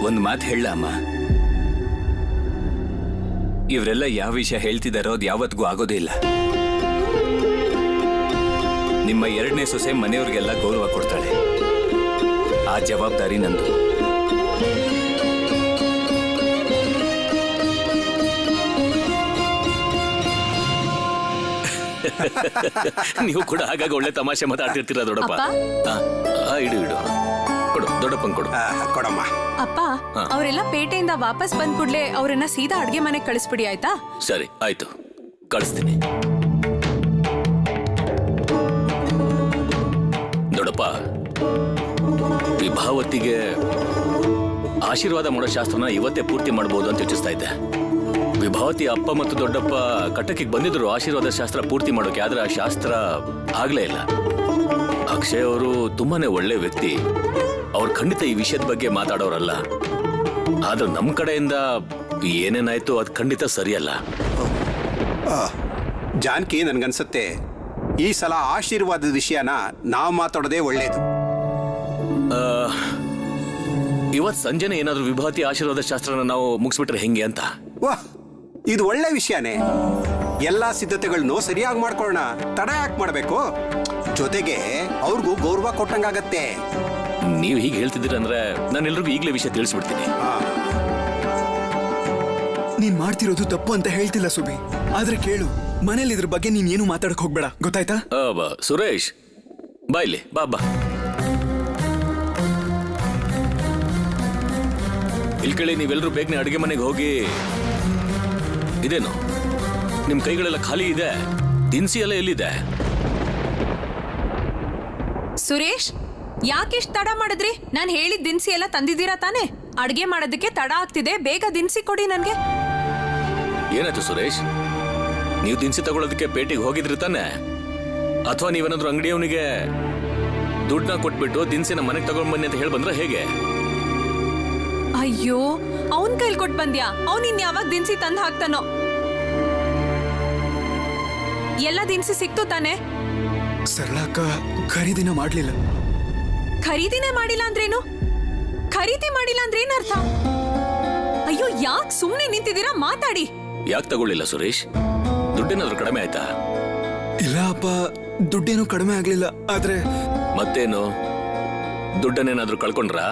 ಒಂದು ಮಾತು ಹೇಳ ಅಮ್ಮ, ಇವರೆಲ್ಲ ಯಾವ ವಿಷಯ ಹೇಳ್ತಿದಾರೋ ಅದು ಯಾವತ್ತಿಗೂ ಆಗೋದೇ ಇಲ್ಲ. ನಿಮ್ಮ 2ನೇ ಸೊಸೆ ಮನೆಯವ್ರಿಗೆಲ್ಲ ಗೌರವ ಕೊಡ್ತಾಳೆ. ಆ ಜವಾಬ್ದಾರಿ ನಂದು. ನೀವು ಕೂಡ ಹಾಗಾಗಿ ಒಳ್ಳೆ ತಮಾಷೆ ಮಾತಾಡ್ತಿರ್ತೀರ ದೊಡ್ಡಪ್ಪ. ಇಡು ಇಡು, ಕೊಡು ದೊಡ್ಡಪ್ಪನ್ ಕೊಡು. ಕೊಡಮ್ಮ. ಅಪ್ಪ, ಅವರೆಲ್ಲ ಪೇಟೆಯಿಂದ ವಾಪಸ್ ಬಂದ್ ಕೂಡ್ಲೆ ಅವರನ್ನ ಸೀದಾ ಅಡ್ಗೆ ಮನೆಗೆ ಕಳಿಸ್ಬಿಡಿ, ಆಯ್ತಾ? ಸರಿ ಆಯ್ತು, ಕಳಿಸ್ತೀನಿ. ದೊಡ್ಡಪ್ಪ, ವಿಭಾವತಿಗೆ ಆಶೀರ್ವಾದ ಮಾಡೋ ಶಾಸ್ತ್ರನ ಇವತ್ತೇ ಪೂರ್ತಿ ಮಾಡಬಹುದು ಅಂತ ಯೋಚಿಸ್ತಾ ಇದ್ದೆ. ವಿಭಾವತಿ ಅಪ್ಪ ಮತ್ತು ದೊಡ್ಡಪ್ಪ ಕಟಕಿಗೆ ಬಂದಿದ್ರು ಆಶೀರ್ವಾದ ಶಾಸ್ತ್ರ ಪೂರ್ತಿ ಮಾಡೋಕೆ. ಆದ್ರೆ ಆ ಶಾಸ್ತ್ರ ಆಗ್ಲೇ ಇಲ್ಲ. ಅಕ್ಷಯ್ ಅವರು ತುಂಬಾನೇ ಒಳ್ಳೆ ವ್ಯಕ್ತಿ. ಅವ್ರು ಖಂಡಿತ ಈ ವಿಷಯದ ಬಗ್ಗೆ ಮಾತಾಡೋರಲ್ಲ. ಆದ್ರೆ ನಮ್ಮ ಕಡೆಯಿಂದ ಏನೇನಾಯ್ತು ಅದು ಖಂಡಿತ ಸರಿಯಲ್ಲ. ಜಾನಕಿ, ನನ್ಗನ್ಸುತ್ತೆ ಈ ಸಲ ಆಶೀರ್ವಾದದ ವಿಷಯನ ನಾವು ಮಾತಾಡೋದೇ ಒಳ್ಳೇದು. ಇವತ್ ಸಂಜೆನೆ ಏನಾದ್ರೂ ವಿಭೂತಿ ಆಶೀರ್ವಾದ ಶಾಸ್ತ್ರನ ನಾವು ಮುಗಿಸ್ಬಿಟ್ರೆ ಹೆಂಗೆ ಅಂತ. ವಾಹ್, ಇದು ಒಳ್ಳೆ ವಿಷಯನೇ. ಎಲ್ಲಾ ಸಿದ್ಧತೆಗಳನ್ನು ಸರಿಯಾಗಿ ಮಾಡ್ಕೊಳ್ಳೋಣ. ತಡ ಯಾಕೆ ಮಾಡಬೇಕು? ಜೊತೆಗೆ ಅವ್ರಿಗೂ ಗೌರವ ಕೊಟ್ಟಂಗಾಗತ್ತೆ. ನೀವು ಹೀಗೆ ಹೇಳ್ತಿದ್ದೀರಂದ್ರೆ ನಾನು ಎಲ್ರಿಗೂ ಈಗಲೇ ವಿಷಯ ತಿಳಿಸ್ಬಿಡ್ತೀನಿ. ನೀನ್ ಮಾಡ್ತಿರೋದು ತಪ್ಪು ಅಂತ ಹೇಳ್ತಿಲ್ಲ ಸುಬಿ, ಆದ್ರೆ ಕೇಳು, ಮನೇಲಿ ಇದ್ರ ಬಗ್ಗೆ ನೀನ್ ಏನು ಮಾತಾಡಕ್ ಹೋಗ್ಬೇಡ, ಗೊತ್ತಾಯ್ತಾ? ಸುರೇಶ್, ಬಾ ಇಲ್ಲಿ, ಬಾ ಬಾ. ಇಲ್ಲಿ ಕೇಳಿ, ನೀವೆಲ್ಲರೂ ಬೇಗನೆ ಅಡುಗೆ ಮನೆಗೆ ಹೋಗಿ. ಇದೇನು ನಿಮ್ ಕೈಗಳೆಲ್ಲ ಖಾಲಿ ಇದೆ, ದಿನಸಿ ಎಲ್ಲ ಎಲ್ಲಿದೆ? ಸುರೇಶ್, ಯಾಕೆಷ್ಟು ತಡ ಮಾಡಿದ್ರಿ? ನಾನು ಹೇಳಿದ ದಿನಸಿ ಎಲ್ಲ ತಂದಿದ್ದೀರಾ ತಾನೇ? ಅಡ್ಗೆ ಮಾಡೋದಕ್ಕೆ ತಡ ಆಗ್ತಿದೆ, ಬೇಗ ದಿನಸಿ ಕೊಡಿ ನನ್ಗೆ. ಏನಾಯ್ತು ಸುರೇಶ್? ನೀವು ದಿನಸಿ ತಗೊಳ್ಳೋದಕ್ಕೆ ಪೇಟೆಗೆ ಹೋಗಿದ್ರಿ ತಾನೆ? ಅಥವಾ ನೀವೇನಾದ್ರೂ ಅಂಗಡಿಯವನಿಗೆ ದುಡ್ಡನ್ನ ಕೊಟ್ಬಿಟ್ಟು ದಿನಸಿನ ಮನೆಗೆ ತಗೊಂಡ್ ಬನ್ನಿ ಅಂತ ಹೇಳಿ ಬಂದ್ರೆ ಹೇಗೆ? ಅಯ್ಯೋ, ಅವನ್ ಕೈಲಿ ಕೊಟ್ಟು ಬಂದ್ಯಾ? ಅವನ್ ಇನ್ ಯಾವಾಗ ದಿನಸಿ ತಂದು ಹಾಕ್ತಾನೋ? ಎಲ್ಲ ದಿನಸಿ ಸಿಕ್ತು ತಾನೆ? ಸರಳಕ್ಕ ಖರೀದಿನ ಮಾಡ್ಲಿಲ್ಲ. ಖರೀದಿನೇ ಮಾಡಿಲ್ಲ ಅಂದ್ರೇನು? ಖರೀದಿ ಮಾಡಿಲ್ಲ ಅಂದ್ರೆ ಏನರ್ಥ? ಅಯ್ಯೋ, ಯಾಕೆ ಸುಮ್ನೆ ನಿಂತಿದ್ದೀರಾ? ಮಾತಾಡಿ. ಯಾಕೆ ತಗೊಳ್ಳಿಲ್ಲ ಸುರೇಶ್? ದುಡ್ಡೇನಾದ್ರೂ ಕಡಿಮೆ ಆಯ್ತಾ? ಇಲ್ಲ ಅಪ್ಪ, ದುಡ್ಡೇನು ಕಡಿಮೆ ಆಗ್ಲಿಲ್ಲ. ಆದ್ರೆ ಮತ್ತೇನು, ದುಡ್ಡನ್ನೇನಾದ್ರೂ ಕಳ್ಕೊಂಡ್ರಾ?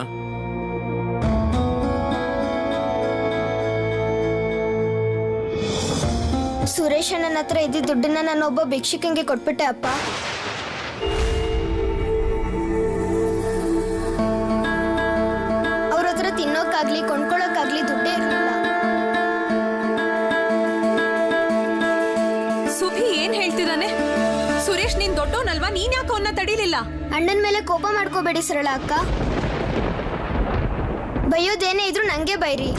ಸುರೇಶ್ ಅಣ್ಣನ ಹತ್ರ ಇದ್ದಿದ್ದ ದುಡ್ಡನ್ನ ನಾನೊಬ್ಬ ಭಿಕ್ಷುಕಂಗೆ ಕೊಟ್ಬಿಟ್ಟೆ ಅಪ್ಪ. ಅವ್ರ ಹತ್ರ ತಿನ್ನೋಕ್ಕಾಗ್ಲಿ ಕೊಂಡ್ಕೊಳ್ಳೋಕ್ಕಾಗ್ಲಿ ದುಡ್ಡೇ ಇರಲಿಲ್ಲ. ಸುಭಿ ಏನ್ ಹೇಳ್ತಿದ್ದಾನೆ? ಸುರೇಶ್, ನೀನ್ ದೊಡ್ಡವನಲ್ವಾ? ನೀನ್ ಯಾಕೆ ಅವನ್ನ ತಡಿಲಿಲ್ಲ? ಅಣ್ಣನ ಮೇಲೆ ಕೋಪ ಮಾಡ್ಕೋಬೇಡಿ ಸರಳ ಅಕ್ಕ. ಬೈಯೋದೇನೇ ಇದ್ರು ನಂಗೆ ಬೈರಿ.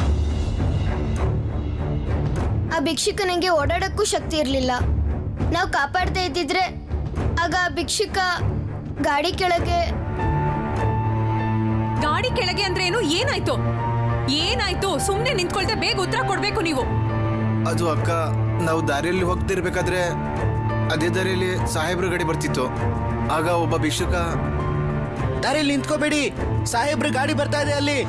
ಆ ಭಿಕ್ಷುಕ ನಂಗೆ ಓಡಾಡಕ್ಕೂ ಶಕ್ತಿ ಇರಲಿಲ್ಲ. ನಾವು ಕಾಪಾಡ್ತಾ ಇದ್ದಿದ್ರೆ ಆಗ ಆ ಭಿಕ್ಷುಕ ಗಾಡಿ ಕೆಳಗೆ ಅಂದ್ರೆ ಏನು? ಏನಾಯ್ತು? ಏನಾಯ್ತು? ಸುಮ್ನೆ ನಿಂತ್ಕೊಳ್ತೆ, ಬೇಗ ಉತ್ತರ ಕೊಡ್ಬೇಕು ನೀವು. ಅದು ಅಕ್ಕ, ನಾವು ದಾರಿಯಲ್ಲಿ ಹೋಗ್ತಿರ್ಬೇಕಾದ್ರೆ ಅದೇ ದಾರಿಯಲ್ಲಿ ಸಾಹೇಬ್ರ ಗಾಡಿ ಬರ್ತಿತ್ತು. ಆಗ ಒಬ್ಬ ಭಿಕ್ಷುಕ, ದಾರಿಯಲ್ಲಿ ನಿಂತ್ಕೋಬೇಡಿ, ಸಾಹೇಬ್ರ ಗಾಡಿ ಬರ್ತಾ ಇದೆ ಅಲ್ಲಿ.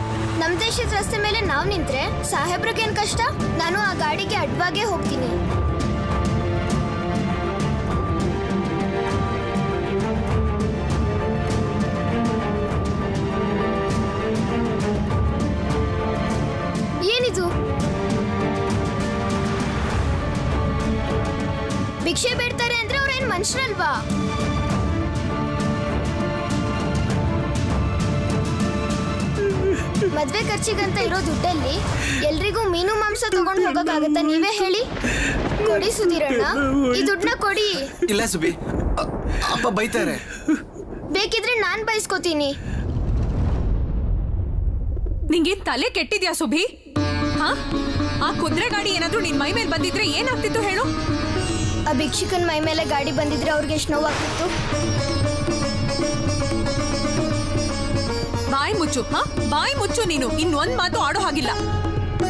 ನಮ್ ದೇಶದ ರಸ್ತೆ ಮೇಲೆ ನಾವ್ ನಿಂತ್ರೆ ಸಾಹೇಬ್ರಿಗೇನ್ ಕಷ್ಟ? ನಾನು ಆ ಗಾಡಿಗೆ ಅಡ್ವಾಗೇ ಹೋಗ್ತೀನಿ. ಏನಿದು? ಭಿಕ್ಷೆ ಬೇಡ್ತಾರೆ ಅಂದ್ರೆ ಅವ್ರೇನ್ ಮನುಷ್ಯರಲ್ವಾ? ಮದ್ವೆ ಖರ್ಚಿಗಂತ ಇರೋ ದುಡ್ಡಲ್ಲಿ ಎಲ್ರಿಗೂ ಮೀನು ಮಾಂಸ ತಗೊಂಡು ಹೋಗಕ್ಕಾಗತ್ತಾ? ನೀವೇ ಹೇಳಿ. ಕೊಡಿ ಸುಧೀರಣ್ಣ, ಈ ದುಡ್ಡನ್ನ ಕೊಡಿ. ಇಲ್ಲ ಸುಬಿ, ಅಪ್ಪ ಬೈತಾರೆ. ಬೇಕಿದ್ರೆ ನಾನ್ ಬಯಸ್ಕೋತೀನಿ. ನಿಂಗೇನ್ ತಲೆ ಕೆಟ್ಟಿದ್ಯಾ ಸುಭಿ? ಹಾ, ಆ ಕುದುರೆ ಗಾಡಿ ಏನಾದ್ರೂ ನಿನ್ ಮೈ ಮೇಲೆ ಬಂದಿದ್ರೆ ಏನಾಗ್ತಿತ್ತು ಹೇಳು? ಆ ಭಿಕ್ಷುಕನ್ ಮೈ ಮೇಲೆ ಗಾಡಿ ಬಂದಿದ್ರೆ ಅವ್ರಿಗೆ ಎಷ್ಟು ನೋವಾಗ್ತಿತ್ತು? ಬಾಯಿ ಮುಚ್ಚು. ಹಾ, ಬಾಯಿ ಮುಚ್ಚು. ನೀನು ಇನ್ನೊಂದ್ ಮಾತು ಆಡೋ ಹಾಗಿಲ್ಲ.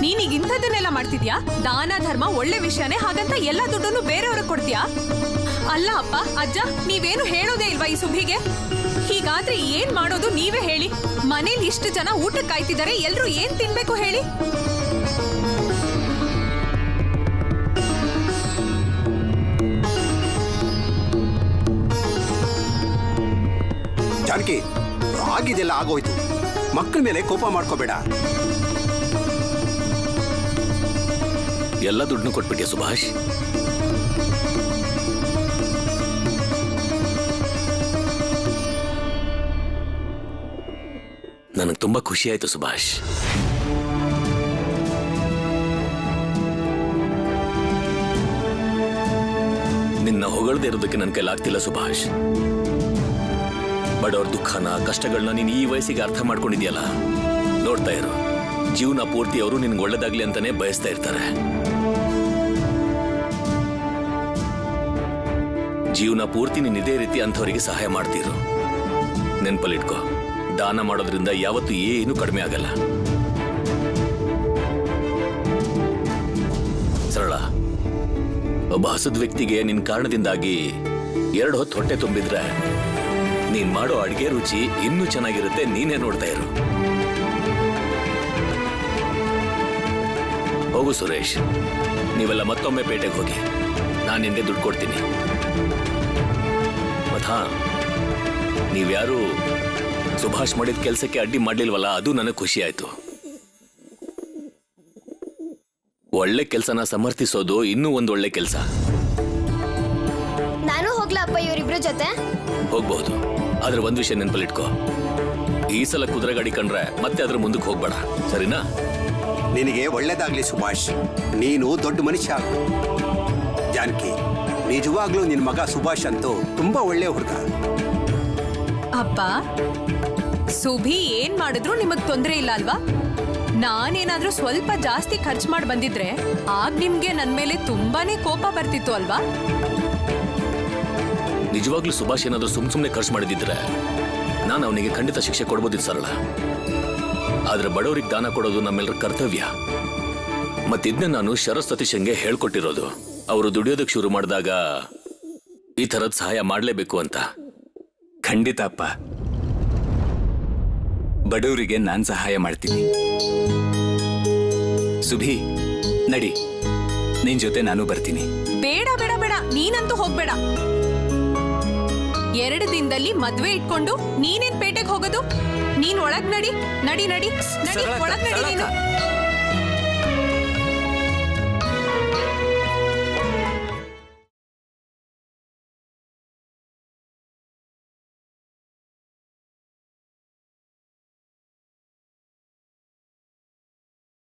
ನೀನೀಗ ಇಂಥದ್ದನ್ನೆಲ್ಲ ಮಾಡ್ತಿದ್ಯಾ? ದಾನ ಧರ್ಮ ಒಳ್ಳೆ ವಿಷಯನೇ, ಹಾಗಂತ ಎಲ್ಲ ದುಡ್ಡನ್ನು ಬೇರೆಯವ್ರಿಗೆ ಕೊಡ್ತೀಯಾ? ಅಲ್ಲ ಅಪ್ಪ, ಅಜ್ಜ, ನೀವೇನು ಹೇಳೋದೇ ಇಲ್ವಾ ಈ ಸುಭಿಗೆ? ಹೀಗಾದ್ರೆ ಏನ್ ಮಾಡೋದು ನೀವೇ ಹೇಳಿ. ಮನೇಲಿ ಇಷ್ಟು ಜನ ಊಟಕ್ಕೆ ಕಾಯ್ತಿದ್ದಾರೆ, ಎಲ್ರು ಏನ್ ತಿನ್ಬೇಕು ಹೇಳಿ? ಜಾನಕಿ, ಆಗಿದೆಲ್ಲ ಆಗೋಯ್ತು. ಮಕ್ಕಳ ಮೇಲೆ ಕೋಪ ಮಾಡ್ಕೋಬೇಡ. ಎಲ್ಲ ದುಡ್ಡನ್ನು ಕೊಟ್ಬಿಟ್ಟೆ ಸುಭಾಷ್. ನನಗೆ ತುಂಬಾ ಖುಷಿ ಆಯ್ತು ಸುಭಾಷ್. ನಿನ್ನ ಹೊಗಳದೇ ಇರೋದಕ್ಕೆ ನನ್ನ ಕೈಲಾಗ್ತಿಲ್ಲ ಸುಭಾಷ್. ಬಡವ್ರ ದುಃಖನ, ಕಷ್ಟಗಳನ್ನ ನೀನು ಈ ವಯಸ್ಸಿಗೆ ಅರ್ಥ ಮಾಡ್ಕೊಂಡಿದ್ಯಲ್ಲ. ನೋಡ್ತಾ ಇರು, ಜೀವನ ಪೂರ್ತಿ ಅವರು ನಿನ್ಗೆ ಒಳ್ಳೇದಾಗ್ಲಿ ಅಂತಾನೆ ಬಯಸ್ತಾ ಇರ್ತಾರೆ. ಜೀವನ ಪೂರ್ತಿ ನೀನು ಇದೇ ರೀತಿ ಅಂಥವರಿಗೆ ಸಹಾಯ ಮಾಡ್ತಿರು. ನೆನ್ಪಲ್ಲಿಟ್ಕೋ, ದಾನ ಮಾಡೋದ್ರಿಂದ ಯಾವತ್ತೂ ಏನು ಕಡಿಮೆ ಆಗಲ್ಲ. ಒಬ್ಬ ಹಸದ್ ವ್ಯಕ್ತಿಗೆ ನಿನ್ ಕಾರಣದಿಂದಾಗಿ 2 ಹೊತ್ತು ಹೊಟ್ಟೆ ತುಂಬಿದ್ರೆ ನೀನ್ ಮಾಡೋ ಅಡ್ಗೆ ರುಚಿ ಇನ್ನೂ ಚೆನ್ನಾಗಿರುತ್ತೆ. ನೀನೇ ನೋಡ್ತಾ ಇರು. ಹೋಗು ಸುರೇಶ್, ನೀವೆಲ್ಲ ಮತ್ತೊಮ್ಮೆ ಪೇಟೆಗೆ ಹೋಗಿ, ನಾನು ನಿನ್ಗೆ ದುಡ್ಡು ಕೊಡ್ತೀನಿ. ಮಥಾ, ನೀವ್ಯಾರು ಸುಭಾಷ್ ಮಾಡಿದ ಕೆಲಸಕ್ಕೆ ಅಡ್ಡಿ ಮಾಡ್ಲಿಲ್ವಲ್ಲ, ಅದು ನನಗೆ ಖುಷಿ ಆಯ್ತು. ಒಳ್ಳೆ ಕೆಲಸನ ಸಮರ್ಥಿಸೋದು ಇನ್ನೂ ಒಂದು ಒಳ್ಳೆ ಕೆಲಸ. ನಾನು ಹೋಗ್ಲಾ ಅಪ್ಪ ಇವರಿಬ್ರ ಜೊತೆ? ಹೋಗ್ಬಹುದು, ಆದ್ರೆ ಒಂದ್ ವಿಷಯ ನೆನಪಲ್ಲಿಟ್ಕೋ, ಈ ಸಲ ಕುದುರೆ ಗಾಡಿ ಕಂಡ್ರೆ ಮತ್ತೆ ಅದ್ರ ಮುಂದಕ್ಕೆ ಹೋಗ್ಬೇಡ, ಸರಿನಾ? ನಿನಗೆ ಒಳ್ಳೇದಾಗ್ಲಿ ಸುಭಾಷ್, ನೀನು ದೊಡ್ಡ ಮನುಷ್ಯ ಆಗು. ಜಾನಕಿ, ನಿಜವಾಗ್ಲೂ ನಿನ್ ಮಗ ಸುಭಾಷ್ ಅಂತೂ ತುಂಬಾ ಒಳ್ಳೆ ಹುಡುಗ. ಅಪ್ಪ, ಸುಭಿ ಏನ್ ಮಾಡಿದ್ರು ನಿಮಗ್ ತೊಂದ್ರೆ ಇಲ್ಲ ಅಲ್ವಾ? ನಾನೇನಾದ್ರೂ ಸ್ವಲ್ಪ ಜಾಸ್ತಿ ಖರ್ಚು ಮಾಡಿ ಬಂದಿದ್ರೆ ಆಗ ನಿಮ್ಗೆ ನನ್ ಮೇಲೆ ತುಂಬಾನೇ ಕೋಪ ಬರ್ತಿತ್ತು ಅಲ್ವಾ? ನಿಜವಾಗ್ಲೂ ಸುಭಾಷ್ ಏನಾದ್ರೂ ಸುಮ್ನೆ ಖರ್ಚು ಮಾಡಿದ್ರೆ ನಾನು ಅವನಿಗೆ ಖಂಡಿತ ಶಿಕ್ಷೆ ಕೊಡ್ಬೋದಿತ್ತು ಸರಳ. ಆದ್ರೆ ಬಡವರಿಗೆ ದಾನ ಕೊಡೋದು ನಮ್ಮೆಲ್ಲರ ಕರ್ತವ್ಯ. ಮತ್ತಿದ್ನ ನಾನು ಶರತ್ ಸತೀಶಂಗೆ ಹೇಳ್ಕೊಟ್ಟಿರೋದು, ಅವರು ದುಡಿಯೋದಕ್ಕೆ ಶುರು ಮಾಡಿದಾಗ ಈ ತರದ್ ಸಹಾಯ ಮಾಡ್ಲೇಬೇಕು ಅಂತ. ಖಂಡಿತ ಅಪ್ಪ, ಬಡವರಿಗೆ ನಾನ್ ಸಹಾಯ ಮಾಡ್ತೀನಿ. ಸುಭಿ, ನಡಿ, ನಿನ್ ಜೊತೆ ನಾನು ಬರ್ತೀನಿ. ಬೇಡ ಬೇಡ ಬೇಡ, ನೀನಂತೂ ಹೋಗ್ಬೇಡ. 2 ದಿನದಲ್ಲಿ ಮದ್ವೆ ಇಟ್ಕೊಂಡು ನೀನೇನ್ ಪೇಟೆಗೆ ಹೋಗೋದು? ನೀನ್ ಒಳಗ್ ನಡಿ, ನಡಿ ನಡಿ ನಡಿ, ಒಳಗ್ ನಡಿ ನೀನು.